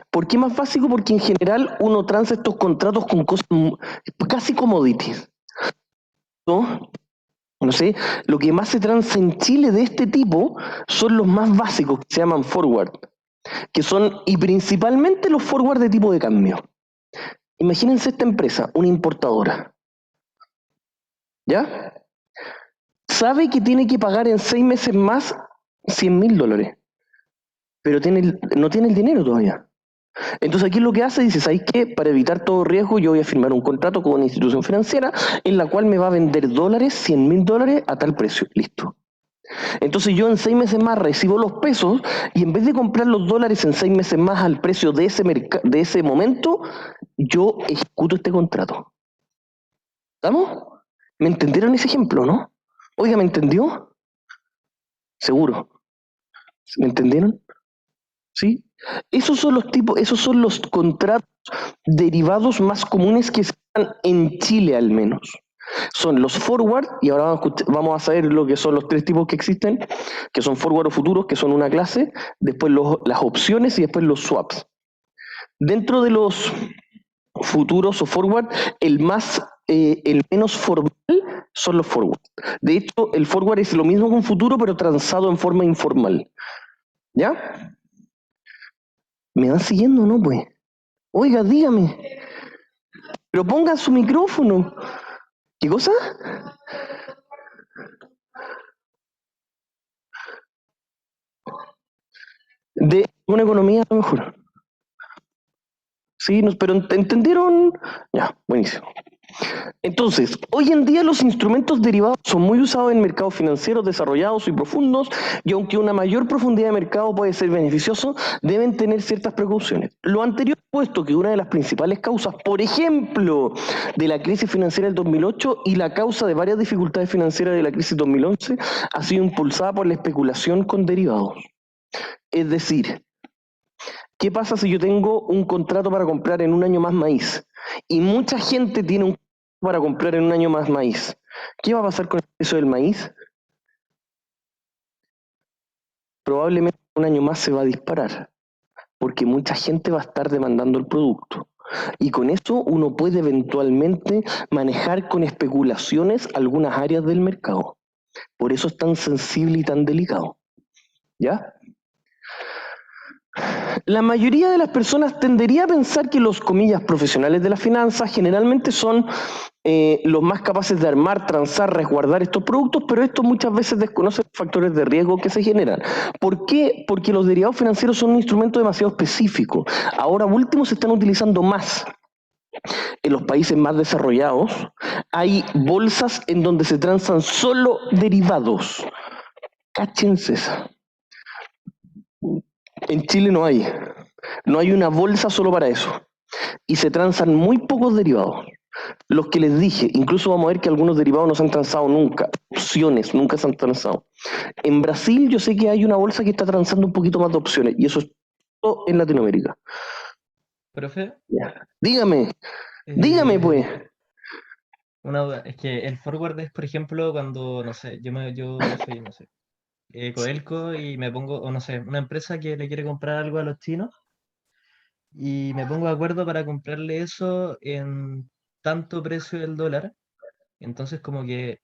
¿Por qué más básico? Porque en general uno transa estos contratos con cosas casi commodities. No sé, lo que más se transa en Chile de este tipo son los más básicos que se llaman forward, que son, y principalmente los forward de tipo de cambio. Imagínense esta empresa, una importadora. ¿Ya? Sabe que tiene que pagar en 6 meses más $100.000, pero no tiene el dinero todavía. Entonces aquí lo que hace, dice, ¿sabes qué? Para evitar todo riesgo, yo voy a firmar un contrato con una institución financiera en la cual me va a vender dólares, $100.000 a tal precio. Listo. Entonces yo en 6 meses más recibo los pesos y en vez de comprar los dólares en 6 meses más al precio de ese momento, yo ejecuto este contrato. ¿Estamos? ¿Me entendieron ese ejemplo, no? Oiga, ¿me entendió? Seguro. ¿Me entendieron? ¿Sí? Esos son los contratos derivados más comunes que se dan en Chile al menos. Son los forward, y ahora vamos a saber lo que son los 3 tipos que existen, que son forward o futuros, que son una clase, después las opciones y después los swaps. Dentro de los futuros o forward, el menos formal son los forward. De hecho, el forward es lo mismo que un futuro, pero transado en forma informal. ¿Ya? ¿Me van siguiendo o no, pues? Oiga, dígame. Pero pongan su micrófono. ¿Qué cosa? De una economía a lo mejor. Sí, pero ¿entendieron? Ya, buenísimo. Entonces, hoy en día los instrumentos derivados son muy usados en mercados financieros desarrollados y profundos, y aunque una mayor profundidad de mercado puede ser beneficioso, deben tener ciertas precauciones. Lo anterior puesto que una de las principales causas, por ejemplo, de la crisis financiera del 2008 y la causa de varias dificultades financieras de la crisis 2011, ha sido impulsada por la especulación con derivados. Es decir, ¿qué pasa si yo tengo un contrato para comprar en un año más maíz? Y mucha gente tiene un contrato para comprar en un año más maíz. ¿Qué va a pasar con el precio del maíz? Probablemente un año más se va a disparar, porque mucha gente va a estar demandando el producto. Y con eso uno puede eventualmente manejar con especulaciones algunas áreas del mercado. Por eso es tan sensible y tan delicado. ¿Ya? La mayoría de las personas tendería a pensar que los, comillas, profesionales de las finanzas generalmente son los más capaces de armar, transar, resguardar estos productos, pero esto muchas veces desconocen los factores de riesgo que se generan. ¿Por qué? Porque los derivados financieros son un instrumento demasiado específico. Ahora último se están utilizando más. En los países más desarrollados hay bolsas en donde se transan solo derivados. Cáchense esa. En Chile no hay. No hay una bolsa solo para eso. Y se transan muy pocos derivados. Los que les dije, incluso vamos a ver que algunos derivados no se han transado nunca. Opciones nunca se han transado. En Brasil yo sé que hay una bolsa que está transando un poquito más de opciones. Y eso es todo en Latinoamérica. Profe, Dígame, dígame pues. una duda, es que el forward es, por ejemplo, cuando, no sé, yo soy, no sé, Codelco y me pongo, o no sé, una empresa que le quiere comprar algo a los chinos y me pongo de acuerdo para comprarle eso en tanto precio del dólar, entonces como que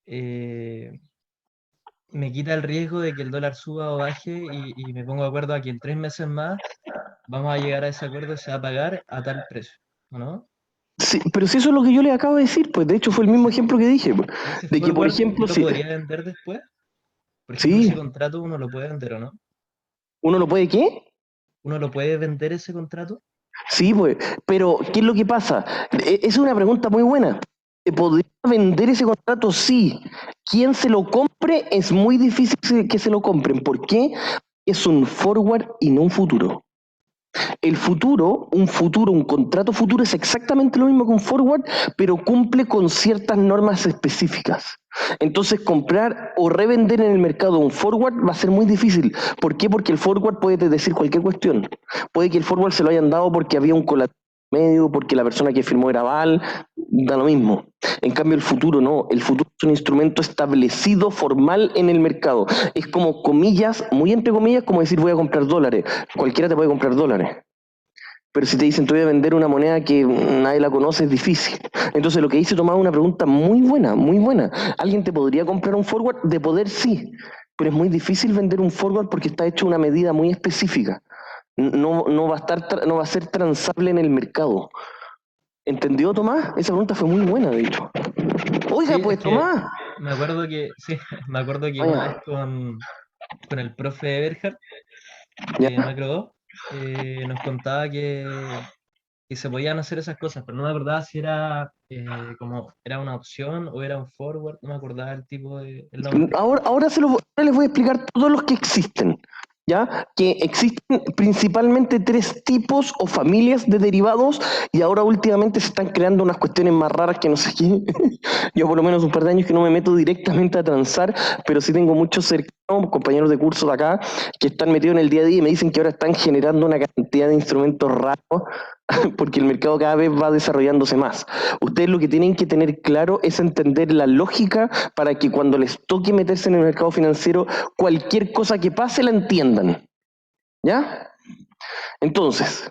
eh, me quita el riesgo de que el dólar suba o baje y me pongo de acuerdo a que en 3 meses más vamos a llegar a ese acuerdo y se va a pagar a tal precio, ¿o no? Sí, pero si eso es lo que yo les acabo de decir, pues de hecho fue el mismo ejemplo que dije, pues, ¿Y ese de que por forward ejemplo, yo lo si, podría vender después? Por ejemplo, sí, ese contrato uno lo puede vender, ¿o no? uno lo puede, ¿qué? ¿Uno lo puede vender ese contrato? Sí, pues, pero ¿qué es lo que pasa? Es una pregunta muy buena. ¿Se podría vender ese contrato? Sí. Quien se lo compre es muy difícil que se lo compren. ¿Por qué? Es un forward y no un futuro. El futuro, un contrato futuro es exactamente lo mismo que un forward, pero cumple con ciertas normas específicas. Entonces, comprar o revender en el mercado un forward va a ser muy difícil. ¿Por qué? Porque el forward puede decir cualquier cuestión. Puede que el forward se lo hayan dado porque había un colateral medio, porque la persona que firmó era aval, da lo mismo. En cambio, el futuro no. El futuro es un instrumento establecido formal en el mercado. Es como comillas, muy entre comillas, como decir voy a comprar dólares. Cualquiera te puede comprar dólares. Pero si te dicen te voy a vender una moneda que nadie la conoce, es difícil. Entonces lo que hice Tomás es una pregunta muy buena, muy buena. ¿Alguien te podría comprar un forward? De poder sí, pero es muy difícil vender un forward porque está hecho una medida muy específica. No va a estar, no va a ser transable en el mercado. ¿Entendió Tomás? Esa pregunta fue muy buena, de hecho. Oiga, Sí, es pues que Tomás. me acuerdo que, sí, me acuerdo que una vez Vaya, con el profe Eberhard ya. de Macro 2, nos contaba que se podían hacer esas cosas, pero no me acordaba si era como era una opción o era un forward, no me acordaba el tipo de el nombre. Ahora ahora les voy a explicar todos los que existen. ¿Ya? Que existen principalmente 3 tipos o familias de derivados y ahora últimamente se están creando unas cuestiones más raras que no sé qué. Yo por lo menos un par de años que no me meto directamente a transar, pero sí tengo muchos cercanos, compañeros de curso de acá, que están metidos en el día a día y me dicen que ahora están generando una cantidad de instrumentos raros porque el mercado cada vez va desarrollándose más. Ustedes lo que tienen que tener claro es entender la lógica para que cuando les toque meterse en el mercado financiero, cualquier cosa que pase la entiendan. ¿Ya? Entonces,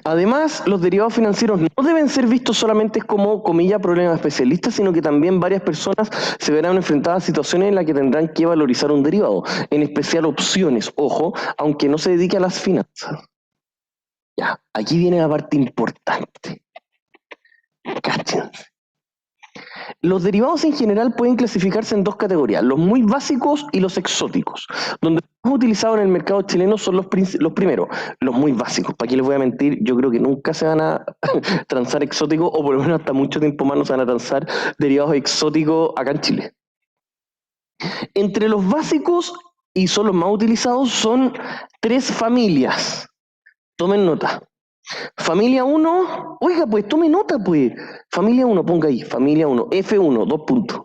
además, los derivados financieros no deben ser vistos solamente como, comilla, problemas especialistas, sino que también varias personas se verán enfrentadas a situaciones en las que tendrán que valorizar un derivado, en especial opciones, ojo, aunque no se dedique a las finanzas. Ya, aquí viene la parte importante. Cáchense. Los derivados en general pueden clasificarse en 2 categorías, los muy básicos y los exóticos. Donde los más utilizados en el mercado chileno son los primeros, los muy básicos. ¿Para qué les voy a mentir? Yo creo que nunca se van a transar exóticos, o por lo menos hasta mucho tiempo más no se van a transar derivados exóticos acá en Chile. Entre los básicos y son los más utilizados son 3 familias. Tomen nota. Familia 1, oiga, pues tome nota, pues. Familia 1, ponga ahí, familia 1, F1, 2 puntos.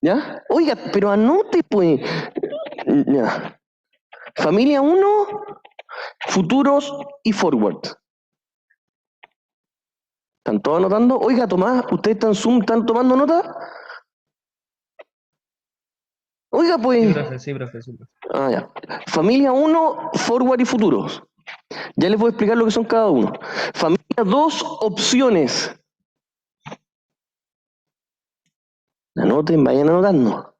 ¿Ya? Oiga, pero anote, pues. Ya. Familia 1, futuros y forward. ¿Están todos anotando? Oiga, Tomás, ¿ustedes están Zoom, están tomando nota? Oiga, Sí, pues. profe, sí, profe, sí, profe. Ah, ya. Familia 1, forward y futuros. Ya les voy a explicar lo que son cada uno. Familia 2, opciones. Anoten, vayan anotando.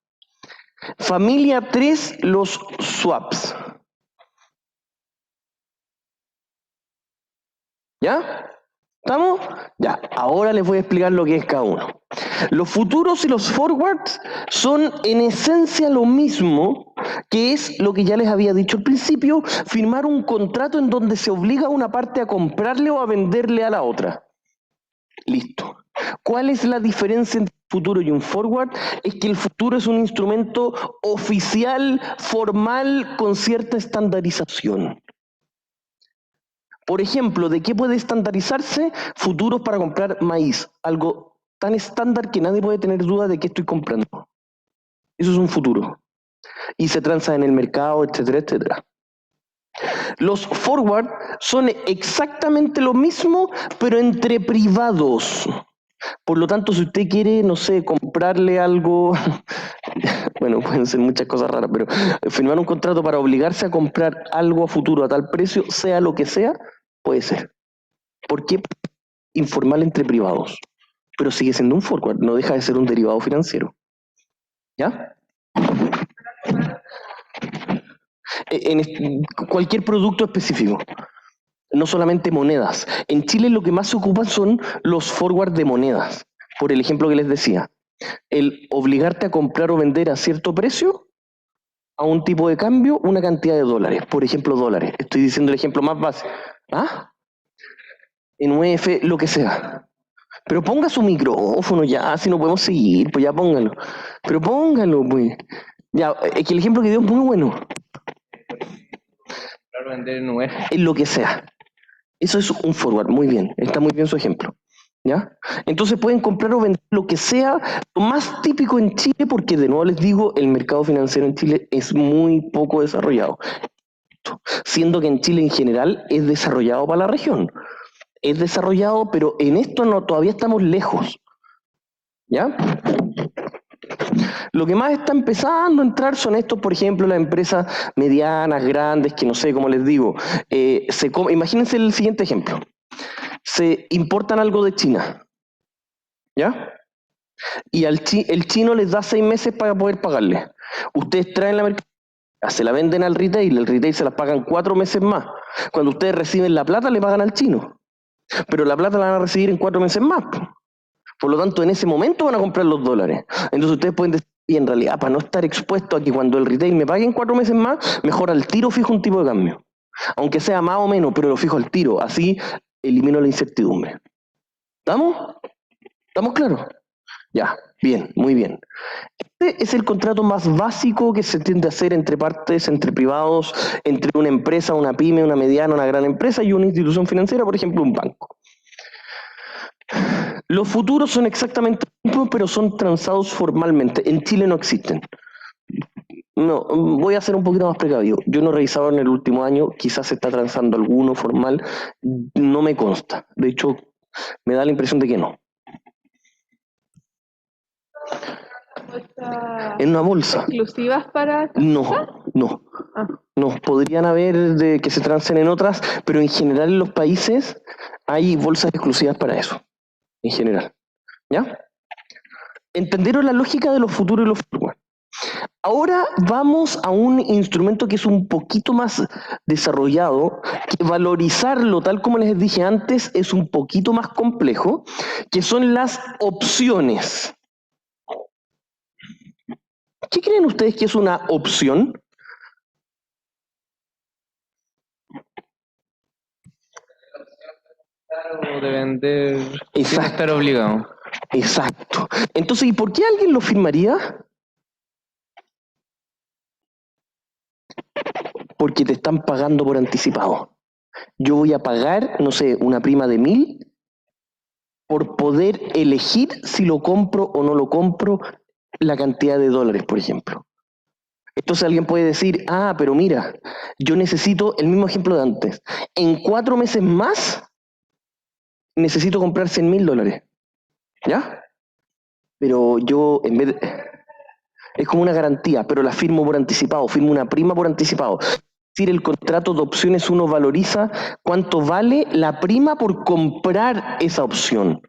Familia 3, los swaps. ¿Ya? ¿Estamos? Ya, ahora les voy a explicar lo que es cada uno. Los futuros y los forwards son en esencia lo mismo, que es lo que ya les había dicho al principio, firmar un contrato en donde se obliga a una parte a comprarle o a venderle a la otra. Listo. ¿Cuál es la diferencia entre futuro y un forward es que el futuro es un instrumento oficial, formal, con cierta estandarización. Por ejemplo, ¿de qué puede estandarizarse? Futuros para comprar maíz, algo tan estándar que nadie puede tener duda de qué estoy comprando. Eso es un futuro. Y se transa en el mercado, etcétera, etcétera. Los forward son exactamente lo mismo, pero entre privados. Por lo tanto, si usted quiere, no sé, comprarle algo, bueno, pueden ser muchas cosas raras, pero firmar un contrato para obligarse a comprar algo a futuro a tal precio, sea lo que sea, puede ser. ¿Por qué? Informal entre privados. Pero sigue siendo un forward, no deja de ser un derivado financiero. ¿Ya? Cualquier producto específico, no solamente monedas. En Chile lo que más se ocupan son los forward de monedas, por el ejemplo que les decía. El obligarte a comprar o vender a cierto precio, a un tipo de cambio, una cantidad de dólares, por ejemplo dólares. Estoy diciendo el ejemplo más básico. ¿Ah? En UEF, lo que sea. Pero ponga su micrófono ya, si no podemos seguir, pues ya póngalo. Pero póngalo, pues. Ya, es que el ejemplo que dio es muy bueno. Claro, vender en UF. En lo que sea. Eso es un forward, muy bien, está muy bien su ejemplo. ¿Ya? Entonces pueden comprar o vender lo que sea, lo más típico en Chile, porque de nuevo les digo, el mercado financiero en Chile es muy poco desarrollado. Siendo que en Chile en general es desarrollado para la región. Es desarrollado, pero en esto no, todavía estamos lejos. ¿Ya? Lo que más está empezando a entrar son estos, por ejemplo, las empresas medianas, grandes, que no sé cómo les digo. Imagínense el siguiente ejemplo. Se importan algo de China, ¿ya? Y el chino les da 6 meses para poder pagarle. Ustedes traen la mercancía, se la venden al retail, el retail se las pagan 4 meses más. Cuando ustedes reciben la plata, le pagan al chino. Pero la plata la van a recibir en 4 meses más. Por lo tanto, en ese momento van a comprar los dólares. Entonces ustedes pueden decir, y en realidad, para no estar expuesto a que cuando el retail me pague en 4 meses más, mejor al tiro fijo un tipo de cambio. Aunque sea más o menos, pero lo fijo al tiro. Así elimino la incertidumbre. ¿Estamos? ¿Estamos claros? Ya, bien, muy bien. Este es el contrato más básico que se tiende a hacer entre partes, entre privados, entre una empresa, una pyme, una mediana, una gran empresa y una institución financiera, por ejemplo, un banco. Los futuros son exactamente los mismos, pero son transados formalmente. En Chile no existen. No, voy a ser un poquito más precavido. Yo no he revisado en el último año, quizás se está transando alguno formal, no me consta. De hecho, me da la impresión de que no. En una bolsa. ¿Exclusivas para...? No, no. Ah. No, podrían haber de que se transen en otras, pero en general en los países hay bolsas exclusivas para eso. En general. ¿Ya? ¿Entendieron la lógica de los futuros y los forward? Ahora vamos a un instrumento que es un poquito más desarrollado, que valorizarlo, tal como les dije antes, es un poquito más complejo, que son las opciones. ¿Qué creen ustedes que es una opción? O de vender sin Exacto. estar obligado. Exacto. Entonces, ¿y por qué alguien lo firmaría? Porque te están pagando por anticipado. Yo voy a pagar, no sé, una prima de 1000 por poder elegir si lo compro o no lo compro, la cantidad de dólares, por ejemplo. Entonces alguien puede decir, ah, pero mira, yo necesito el mismo ejemplo de antes. En 4 meses más, necesito comprar $100.000. ¿Ya? Pero yo, en vez de... Es como una garantía, pero la firmo por anticipado, firmo una prima por anticipado. Es decir, el contrato de opciones uno valoriza cuánto vale la prima por comprar esa opción.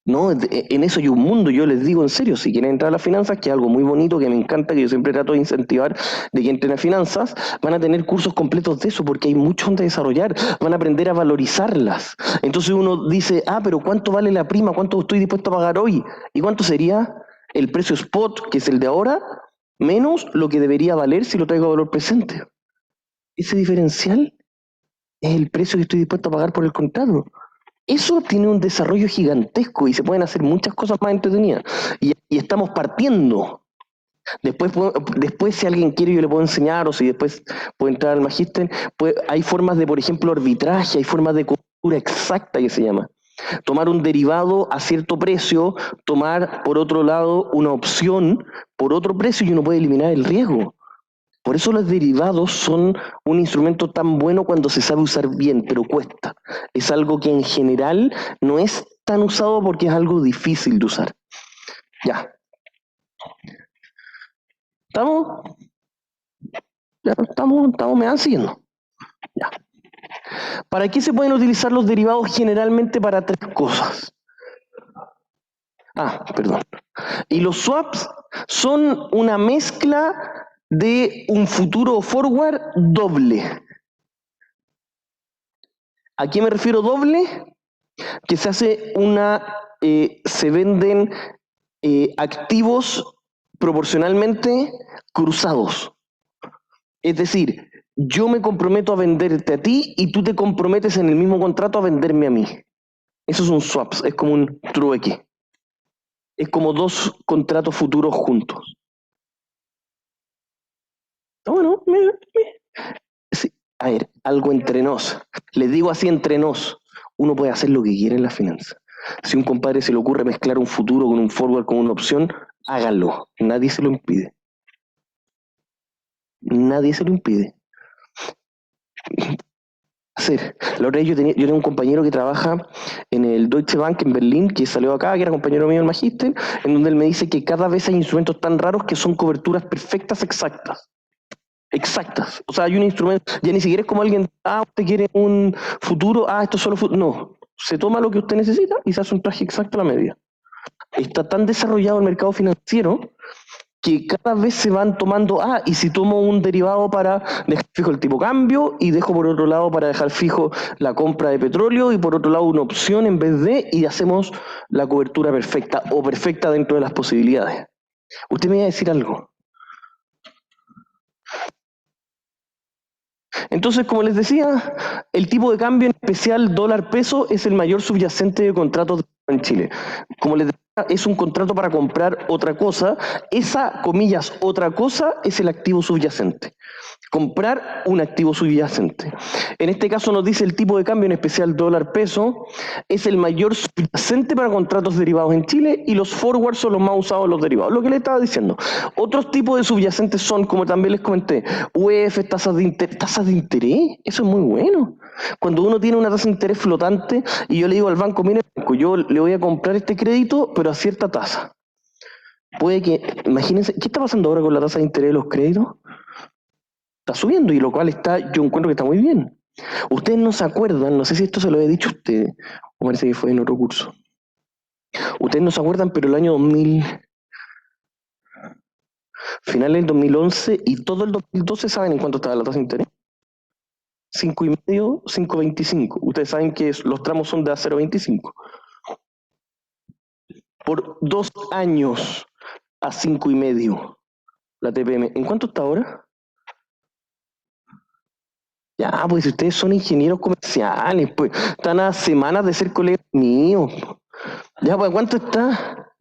¿No? En eso hay un mundo, yo les digo en serio, si quieren entrar a las finanzas, que es algo muy bonito, que me encanta, que yo siempre trato de incentivar de que entren a finanzas, van a tener cursos completos de eso, porque hay mucho donde desarrollar, van a aprender a valorizarlas. Entonces uno dice, ah, pero ¿cuánto vale la prima? ¿Cuánto estoy dispuesto a pagar hoy? ¿Y cuánto sería el precio spot, que es el de ahora, menos lo que debería valer si lo traigo a valor presente? Ese diferencial es el precio que estoy dispuesto a pagar por el contrato. Eso tiene un desarrollo gigantesco y se pueden hacer muchas cosas más entretenidas. Y estamos partiendo. Después, si alguien quiere, yo le puedo enseñar, o si después puede entrar al magíster, hay formas de, por ejemplo, arbitraje, hay formas de cobertura exacta que se llama. Tomar un derivado a cierto precio, tomar, por otro lado, una opción por otro precio y uno puede eliminar el riesgo. Por eso los derivados son un instrumento tan bueno cuando se sabe usar bien, pero cuesta. Es algo que en general no es tan usado porque es algo difícil de usar. Ya. ¿Estamos? Ya, me van siguiendo. Ya. ¿Para qué se pueden utilizar los derivados? Generalmente para 3 cosas. Perdón. Y los swaps son una mezcla de un futuro forward doble. ¿A qué me refiero doble? Que se hace se venden activos proporcionalmente cruzados. Es decir, yo me comprometo a venderte a ti y tú te comprometes en el mismo contrato a venderme a mí. Eso es un swaps, es como un trueque. Es como 2 contratos futuros juntos. Bueno, sí, a ver, algo entre nos. Les digo así entre nos. Uno puede hacer lo que quiera en la finanza. Si un compadre se le ocurre mezclar un futuro con un forward con una opción, háganlo. Nadie se lo impide. Nadie se lo impide. La otra vez yo tenía un compañero que trabaja en el Deutsche Bank en Berlín, que salió acá, que era compañero mío del magíster, en donde él me dice que cada vez hay instrumentos tan raros que son coberturas perfectas exactas. Exactas. O sea, hay un instrumento, ya ni siquiera es como alguien, usted quiere un futuro, esto es solo futuro. No, se toma lo que usted necesita y se hace un traje exacto a la medida. Está tan desarrollado el mercado financiero que cada vez se van tomando, y si tomo un derivado para dejar fijo el tipo cambio y dejo por otro lado para dejar fijo la compra de petróleo y por otro lado una opción en vez de, y hacemos la cobertura perfecta o perfecta dentro de las posibilidades. Usted me iba a decir algo. Entonces, como les decía, el tipo de cambio, en especial dólar-peso, es el mayor subyacente de contratos en Chile. Como les decía, es un contrato para comprar otra cosa. Esa, comillas, otra cosa es el activo subyacente. Comprar un activo subyacente. En este caso nos dice el tipo de cambio, en especial dólar-peso, es el mayor subyacente para contratos derivados en Chile y los forwards son los más usados en los derivados. Lo que le estaba diciendo. Otros tipos de subyacentes son, como también les comenté, UEF, tasas de interés. Eso es muy bueno. Cuando uno tiene una tasa de interés flotante y yo le digo al banco, mire, yo le voy a comprar este crédito, pero a cierta tasa. Puede que, imagínense, ¿qué está pasando ahora con la tasa de interés de los créditos? Está subiendo y lo cual yo encuentro que está muy bien. Ustedes no se acuerdan, no sé si esto se lo he dicho a ustedes, o parece que fue en otro curso. Ustedes no se acuerdan, pero el año 2000, finales del 2011 y todo el 2012, ¿saben en cuánto estaba la tasa de interés? 5,5, 5,25. Ustedes saben que los tramos son de a 0,25. Por 2 años a 5,5 la TPM. ¿En cuánto está ahora? Ya, pues ustedes son ingenieros comerciales, pues están a semanas de ser colegas míos. Ya, pues ¿cuánto está?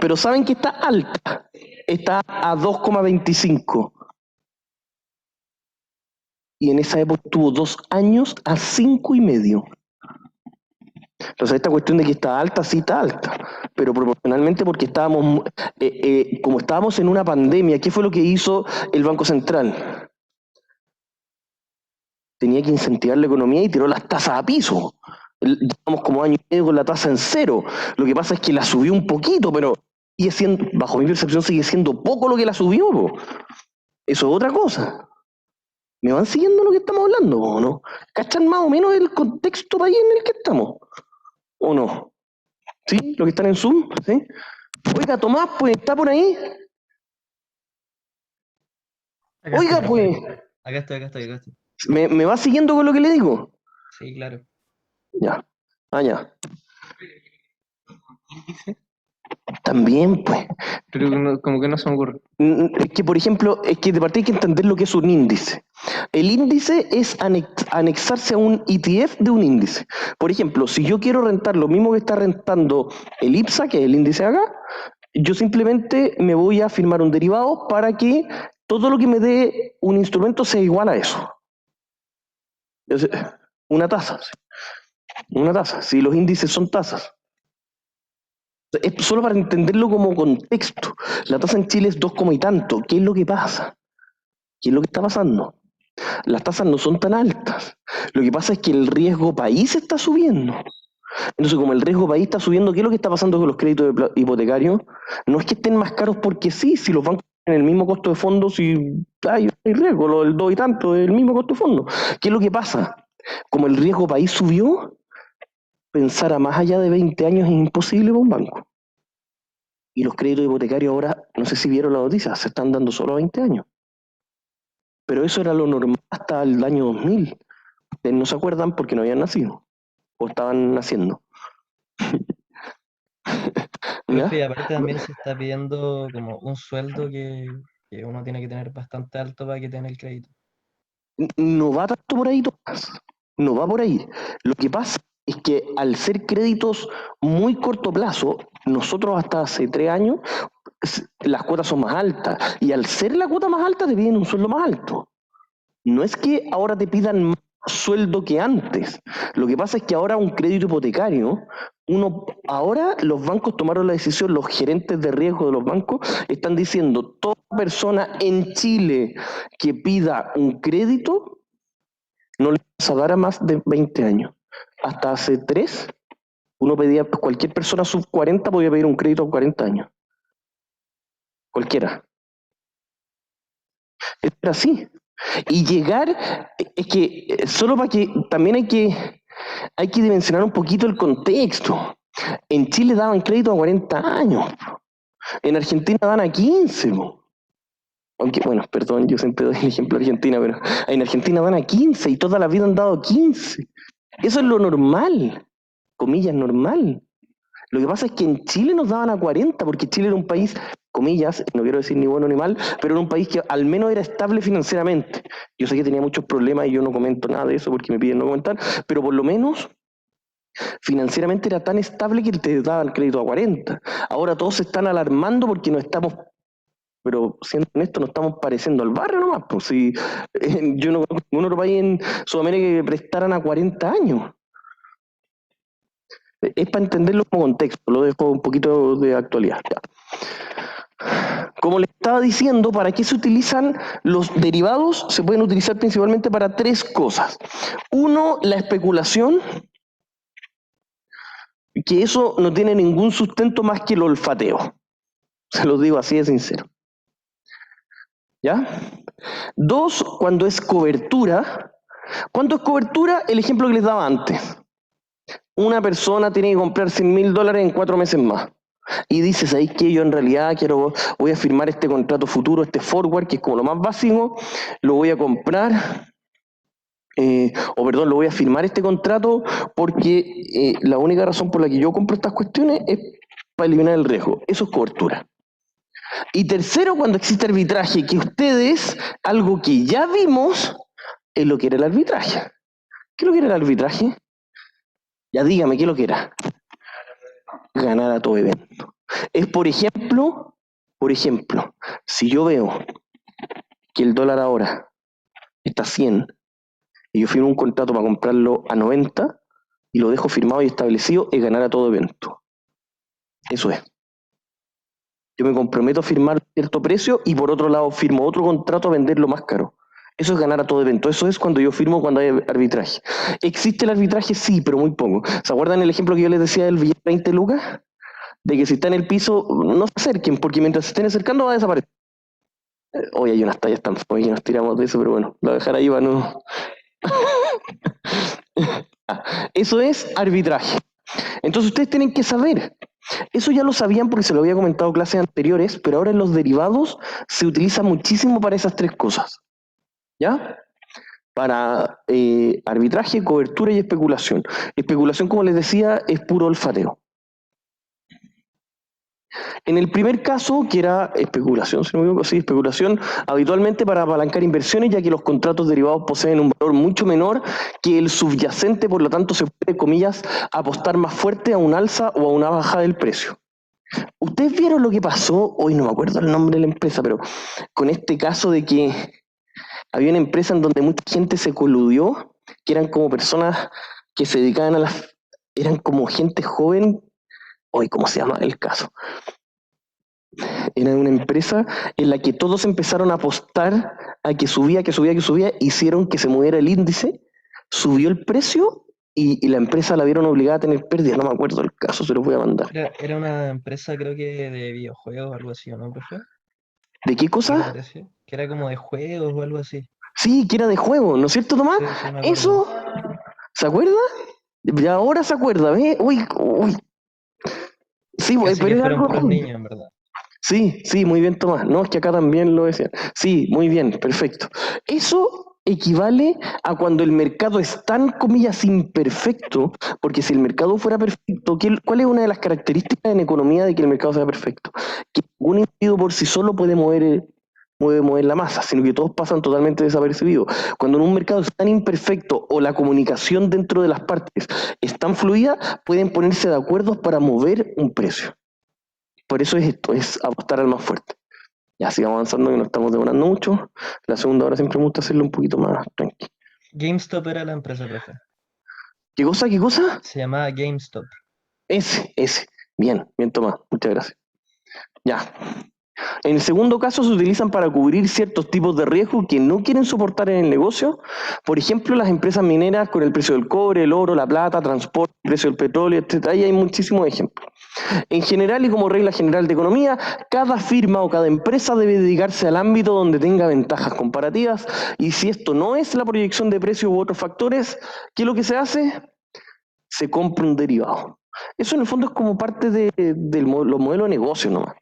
Pero saben que está alta. Está a 2,25. Y en esa época tuvo 2 años a 5,5. Entonces esta cuestión de que está alta, sí está alta, pero proporcionalmente porque como estábamos en una pandemia, ¿qué fue lo que hizo el Banco Central? Tenía que incentivar la economía y tiró las tasas a piso. Llevamos como año y medio con la tasa en 0. Lo que pasa es que la subió un poquito, pero bajo mi percepción sigue siendo poco lo que la subió. Eso es otra cosa. ¿Me van siguiendo lo que estamos hablando o no? ¿Cachan más o menos el contexto país en el que estamos? ¿O no? ¿Sí? ¿Los que están en Zoom? ¿Sí? Oiga, Tomás, pues, ¿está por ahí? Acá Oiga, estoy, pues, acá estoy. ¿me va siguiendo con lo que le digo? Sí, claro. Ya. Ya. También, pues. Pero como que no se me ocurre. Es que, por ejemplo, de partida hay que entender lo que es un índice. El índice es anexarse a un ETF de un índice. Por ejemplo, si yo quiero rentar lo mismo que está rentando el IPSA, que es el índice acá, yo simplemente me voy a firmar un derivado para que todo lo que me dé un instrumento sea igual a eso. Una tasa. Una tasa. Si los índices son tasas. Es solo para entenderlo como contexto. La tasa en Chile es 2, y tanto. ¿Qué es lo que pasa? ¿Qué es lo que está pasando? Las tasas no son tan altas. Lo que pasa es que el riesgo país está subiendo. Entonces, como el riesgo país está subiendo, ¿qué es lo que está pasando con los créditos hipotecarios? No es que estén más caros porque sí, si los bancos tienen el mismo costo de fondos, si hay riesgo, lo del 2 y tanto, es el mismo costo de fondos. ¿Qué es lo que pasa? Como el riesgo país subió, pensar a más allá de 20 años es imposible para un banco. Y los créditos hipotecarios ahora, no sé si vieron la noticia, se están dando solo a 20 años. Pero eso era lo normal hasta el año 2000. Ustedes no se acuerdan porque no habían nacido. O estaban naciendo. ¿Ya? Profe, y aparte también se está pidiendo como un sueldo que uno tiene que tener bastante alto para que tenga el crédito. No va tanto por ahí, Tomás. No va por ahí. Lo que pasa es que al ser créditos muy corto plazo, nosotros hasta hace 3 años, las cuotas son más altas. Y al ser la cuota más alta, te piden un sueldo más alto. No es que ahora te pidan más sueldo que antes. Lo que pasa es que ahora un crédito hipotecario, ahora los bancos tomaron la decisión, los gerentes de riesgo de los bancos están diciendo, toda persona en Chile que pida un crédito no le vas a dar a más de 20 años. Hasta hace 3, uno pedía, cualquier persona sub 40 podía pedir un crédito a 40 años. Cualquiera. Era así. Y llegar, es que solo para que también hay que dimensionar un poquito el contexto. En Chile daban crédito a 40 años. En Argentina dan a 15. Aunque, bueno, perdón, yo siempre doy el ejemplo de Argentina, pero en Argentina dan a 15 y toda la vida han dado 15. Eso es lo normal, comillas, normal. Lo que pasa es que en Chile nos daban a 40, porque Chile era un país, comillas, no quiero decir ni bueno ni mal, pero era un país que al menos era estable financieramente. Yo sé que tenía muchos problemas y yo no comento nada de eso porque me piden no comentar, pero por lo menos financieramente era tan estable que te daban crédito a 40. Ahora todos se están alarmando porque no estamos, pero siendo honesto, no estamos pareciendo al barrio nomás. Pues si yo no conozco ningún otro país en Sudamérica que prestaran a 40 años. Es para entenderlo como contexto, lo dejo un poquito de actualidad. Como les estaba diciendo, ¿para qué se utilizan los derivados? Se pueden utilizar principalmente para 3 cosas. 1, la especulación, que eso no tiene ningún sustento más que el olfateo. Se los digo así de sincero. ¿Ya? 2, cuando es cobertura. ¿Cuánto es cobertura? El ejemplo que les daba antes. Una persona tiene que comprar $100.000 en 4 meses más. Y dices, ¿sabéis qué? Yo en realidad voy a firmar este contrato futuro, este forward, que es como lo más básico, lo voy a comprar, lo voy a firmar este contrato porque la única razón por la que yo compro estas cuestiones es para eliminar el riesgo. Eso es cobertura. Y tercero, cuando existe arbitraje, que ustedes, algo que ya vimos, es lo que era el arbitraje. ¿Qué es lo que era el arbitraje? Ya dígame, ¿qué es lo que era? Ganar a todo evento. Es, por ejemplo, si yo veo que el dólar ahora está a 100 y yo firmo un contrato para comprarlo a 90 y lo dejo firmado y establecido, es ganar a todo evento. Eso es. Yo me comprometo a firmar cierto precio y por otro lado firmo otro contrato a venderlo más caro. Eso es ganar a todo evento. Eso es cuando yo firmo cuando hay arbitraje. ¿Existe el arbitraje? Sí, pero muy poco. ¿Se acuerdan el ejemplo que yo les decía del billete 20 lucas? De que si está en el piso, no se acerquen, porque mientras se estén acercando va a desaparecer. Hoy hay unas tallas tan fuertes que nos tiramos de eso, pero bueno, lo voy a dejar ahí para no... Eso es arbitraje. Entonces ustedes tienen que saber. Eso ya lo sabían porque se lo había comentado en clases anteriores, pero ahora en los derivados se utiliza muchísimo para esas 3 cosas. ¿Ya? Para arbitraje, cobertura y especulación. Especulación, como les decía, es puro olfateo. En el primer caso, que era especulación, si no me equivoco, sí, especulación, habitualmente para apalancar inversiones, ya que los contratos derivados poseen un valor mucho menor que el subyacente, por lo tanto se puede, comillas, apostar más fuerte a un alza o a una baja del precio. ¿Ustedes vieron lo que pasó? Hoy no me acuerdo el nombre de la empresa, pero con este caso de que había una empresa en donde mucha gente se coludió, que eran como personas que se dedicaban a las... eran como gente joven, hoy, ¿cómo se llama el caso? Era una empresa en la que todos empezaron a apostar a que subía, hicieron que se moviera el índice, subió el precio y la empresa la vieron obligada a tener pérdidas. No me acuerdo el caso, se los voy a mandar. Era una empresa, creo que de videojuegos o algo así, ¿o no, profe? ¿De qué ¿Qué le cosa? parece? Que era como de juegos o algo así. Sí, que era de juego, ¿no es cierto, Tomás? Sí, sí, me acuerdo. Eso, ¿se acuerda? Y ahora se acuerda, ¿ves? Uy, uy. Sí, Casi pero que era fueron algo... puros niños, en verdad. Sí, sí, muy bien, Tomás. No, es que acá también lo decían. Sí, muy bien, perfecto. Eso equivale a cuando el mercado es tan, comillas, imperfecto, porque si el mercado fuera perfecto, ¿cuál es una de las características en economía de que el mercado sea perfecto? Que ningún individuo por sí solo puede mover la masa, sino que todos pasan totalmente desapercibidos. Cuando en un mercado es tan imperfecto o la comunicación dentro de las partes es tan fluida, pueden ponerse de acuerdo para mover un precio. Por eso es esto, es apostar al más fuerte. Ya sigamos avanzando, que no estamos demorando mucho. La segunda hora siempre me gusta hacerlo un poquito más tranquilo. GameStop era la empresa, profe. ¿Qué cosa? ¿Qué cosa? Se llamaba GameStop. Ese. Bien, bien tomado. Muchas gracias. Ya. En el segundo caso se utilizan para cubrir ciertos tipos de riesgo que no quieren soportar en el negocio. Por ejemplo, las empresas mineras con el precio del cobre, el oro, la plata, transporte, el precio del petróleo, etc. Ahí hay muchísimos ejemplos. En general y como regla general de economía, cada firma o cada empresa debe dedicarse al ámbito donde tenga ventajas comparativas y si esto no es la proyección de precios u otros factores, ¿qué es lo que se hace? Se compra un derivado. Eso en el fondo es como parte de los modelos de negocio nomás,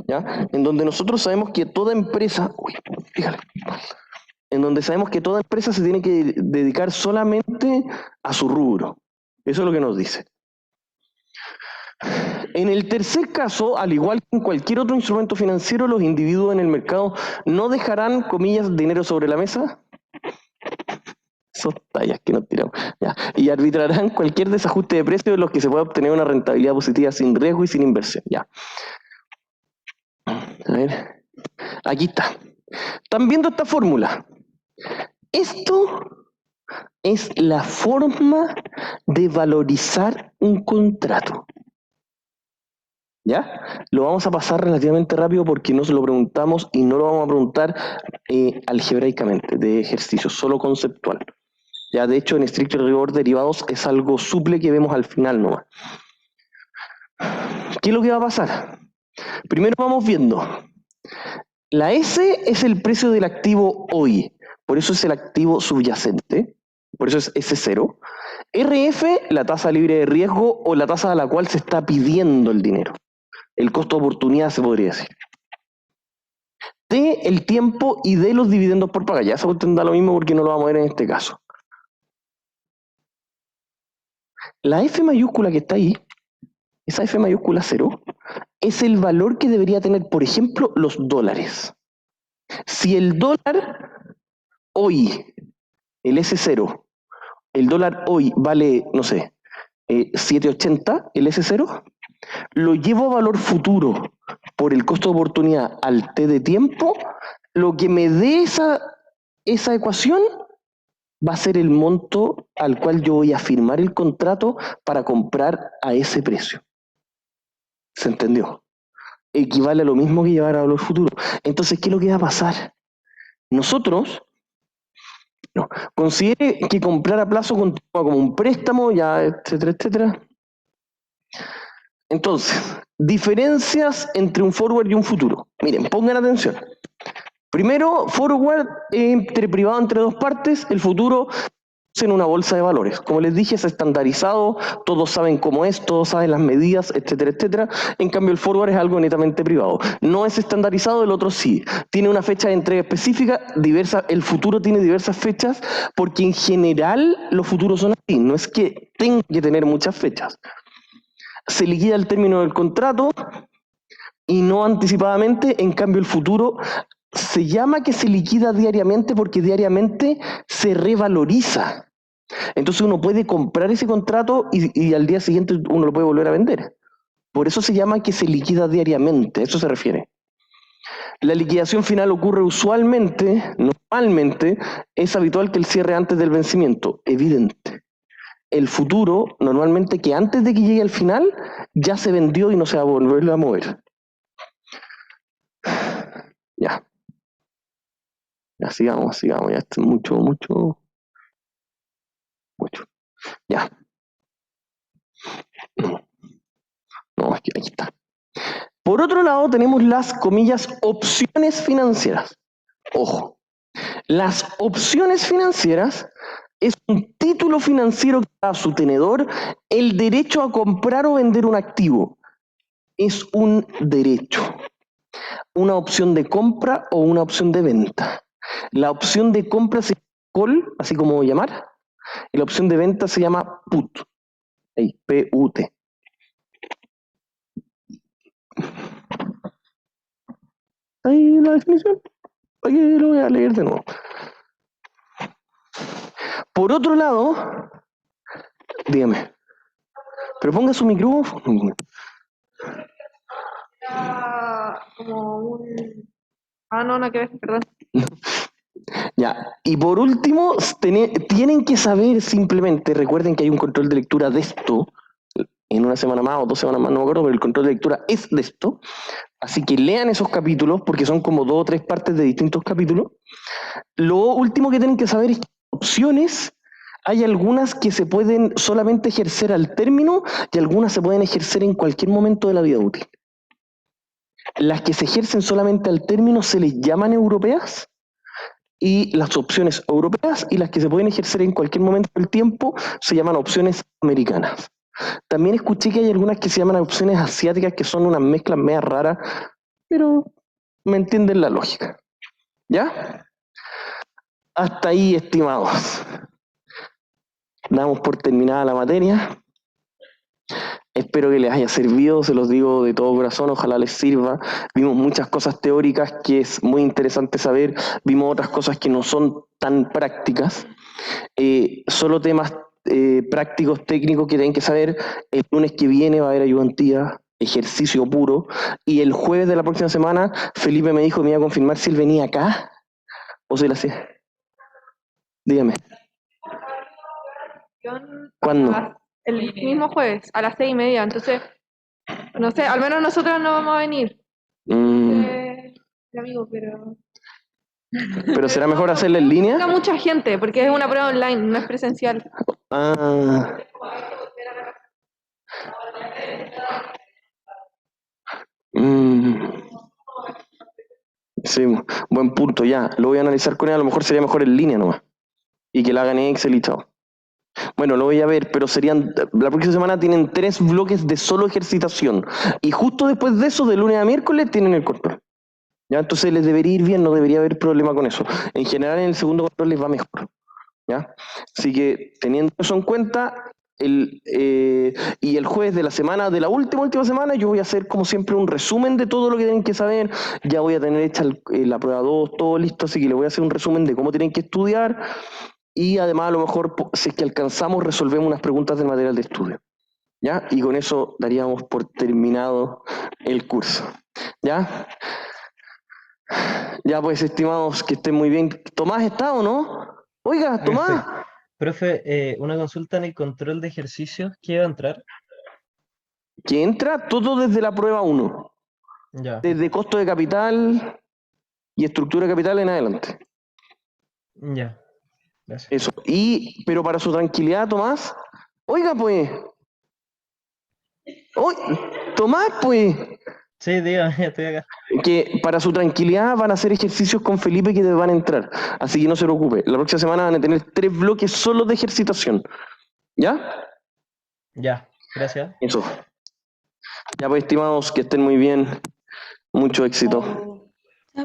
¿ya? En donde nosotros sabemos que toda empresa, en donde sabemos que toda empresa se tiene que dedicar solamente a su rubro. Eso es lo que nos dice. En el tercer caso, al igual que en cualquier otro instrumento financiero, los individuos en el mercado no dejarán, comillas, dinero sobre la mesa. Son tallas que nos tiramos. Ya. Y arbitrarán cualquier desajuste de precios en los que se pueda obtener una rentabilidad positiva sin riesgo y sin inversión. Ya. A ver. Aquí está. ¿Están viendo esta fórmula? Esto es la forma de valorizar un contrato. ¿Ya? Lo vamos a pasar relativamente rápido porque no se lo preguntamos y no lo vamos a preguntar algebraicamente, de ejercicio, solo conceptual. Ya, de hecho, en estricto rigor, derivados es algo suple que vemos al final nomás. ¿Qué es lo que va a pasar? Primero vamos viendo. La S es el precio del activo hoy, por eso es el activo subyacente, por eso es S0. RF, la tasa libre de riesgo o la tasa a la cual se está pidiendo el dinero. El costo de oportunidad se podría decir. T, el tiempo y D, los dividendos por pagar. Ya se da lo mismo porque no lo vamos a ver en este caso. La F mayúscula que está ahí, esa F mayúscula 0, es el valor que debería tener, por ejemplo, los dólares. Si el dólar hoy, el S0, el dólar hoy vale, no sé, 7.80, el S0, lo llevo a valor futuro por el costo de oportunidad al T de tiempo, lo que me dé esa ecuación va a ser el monto al cual yo voy a firmar el contrato para comprar a ese precio. ¿Se entendió? Equivale a lo mismo que llevar a valor futuro. Entonces, ¿qué es lo que va a pasar? Nosotros, no, considere que comprar a plazo continúa como un préstamo, ya, etcétera, etcétera. Entonces, diferencias entre un forward y un futuro. Miren, pongan atención. Primero, forward entre privado entre dos partes, el futuro en una bolsa de valores. Como les dije, es estandarizado, todos saben cómo es, todos saben las medidas, etcétera, etcétera. En cambio, el forward es algo netamente privado. No es estandarizado, el otro sí. Tiene una fecha de entrega específica, el futuro tiene diversas fechas, porque en general los futuros son así, no es que tenga que tener muchas fechas. Se liquida el término del contrato, y no anticipadamente. En cambio, el futuro se llama que se liquida diariamente porque diariamente se revaloriza. Entonces uno puede comprar ese contrato y al día siguiente uno lo puede volver a vender. Por eso se llama que se liquida diariamente, a eso se refiere. La liquidación final ocurre usualmente, normalmente, es habitual que el cierre antes del vencimiento, evidente. El futuro, normalmente que antes de que llegue al final, ya se vendió y no se va a volver a mover. Ya. Ya, sigamos, ya esto es mucho. Ya. No, es que aquí está. Por otro lado, tenemos las, comillas, opciones financieras. Ojo, las opciones financieras es un título financiero que da a su tenedor el derecho a comprar o vender un activo. Es un derecho. Una opción de compra o una opción de venta. La opción de compra se llama call, así como llamar, y la opción de venta se llama put. P-U-T. Ahí la definición. Aquí lo voy a leer de nuevo. Por otro lado, dígame, pero ponga su micrófono. Como un... Ah, no, que ver, perdón. Ya, y por último, tienen que saber simplemente, recuerden que hay un control de lectura de esto, en una semana más o 2 semanas más, no me acuerdo, pero el control de lectura es de esto, así que lean esos capítulos, porque son como 2 o 3 partes de distintos capítulos. Lo último que tienen que saber es que opciones, hay algunas que se pueden solamente ejercer al término y algunas se pueden ejercer en cualquier momento de la vida útil. Las que se ejercen solamente al término se les llaman europeas, y las opciones europeas y las que se pueden ejercer en cualquier momento del tiempo se llaman opciones americanas. También escuché que hay algunas que se llaman opciones asiáticas, que son unas mezclas medio raras, pero me entienden la lógica. ¿Ya? Hasta ahí, estimados. Damos por terminada la materia. Espero que les haya servido, se los digo de todo corazón, ojalá les sirva. Vimos muchas cosas teóricas que es muy interesante saber, vimos otras cosas que no son tan prácticas. Solo temas prácticos, técnicos que tienen que saber. El lunes que viene va a haber ayudantía, ejercicio puro, y el jueves de la próxima semana Felipe me dijo que me iba a confirmar si él venía acá o si él hacía. Dígame. ¿Cuándo? El mismo jueves, a las 6:30, entonces, no sé, al menos nosotros no vamos a venir. Amigo, Pero será mejor hacerla en línea. No mucha gente, porque es una prueba online, no es presencial. Ah. Sí, buen punto, ya. Lo voy a analizar con él, a lo mejor sería mejor en línea nomás. Y que la hagan en Excel y chao. Bueno, lo voy a ver, pero serían, la próxima semana tienen 3 bloques de solo ejercitación. Y justo después de eso, de lunes a miércoles, tienen el control. ¿Ya? Entonces les debería ir bien, no debería haber problema con eso. En general, en el segundo control les va mejor. ¿Ya? Así que, teniendo eso en cuenta, y el jueves de la semana, de la última semana, yo voy a hacer como siempre un resumen de todo lo que tienen que saber. Ya voy a tener hecha la prueba 2, todo listo, así que les voy a hacer un resumen de cómo tienen que estudiar. Y además, a lo mejor, si es que alcanzamos, resolvemos unas preguntas del material de estudio. ¿Ya? Y con eso daríamos por terminado el curso. ¿Ya? Ya pues, estimados, que estén muy bien. ¿Tomás está o no? Oiga, Tomás. Profe, una consulta en el control de ejercicios, ¿qué va a entrar? Que entra todo desde la prueba 1. Ya, Desde costo de capital y estructura de capital en adelante. ya. Gracias. Eso. Pero para su tranquilidad, Tomás. Oiga, pues. Tomás, pues. Sí, dígame, estoy acá. Que para su tranquilidad van a hacer ejercicios con Felipe que te van a entrar. Así que no se preocupe. La próxima semana van a tener 3 bloques solo de ejercitación. ¿Ya? Ya, gracias. Eso. Ya pues, estimados, que estén muy bien. Mucho éxito.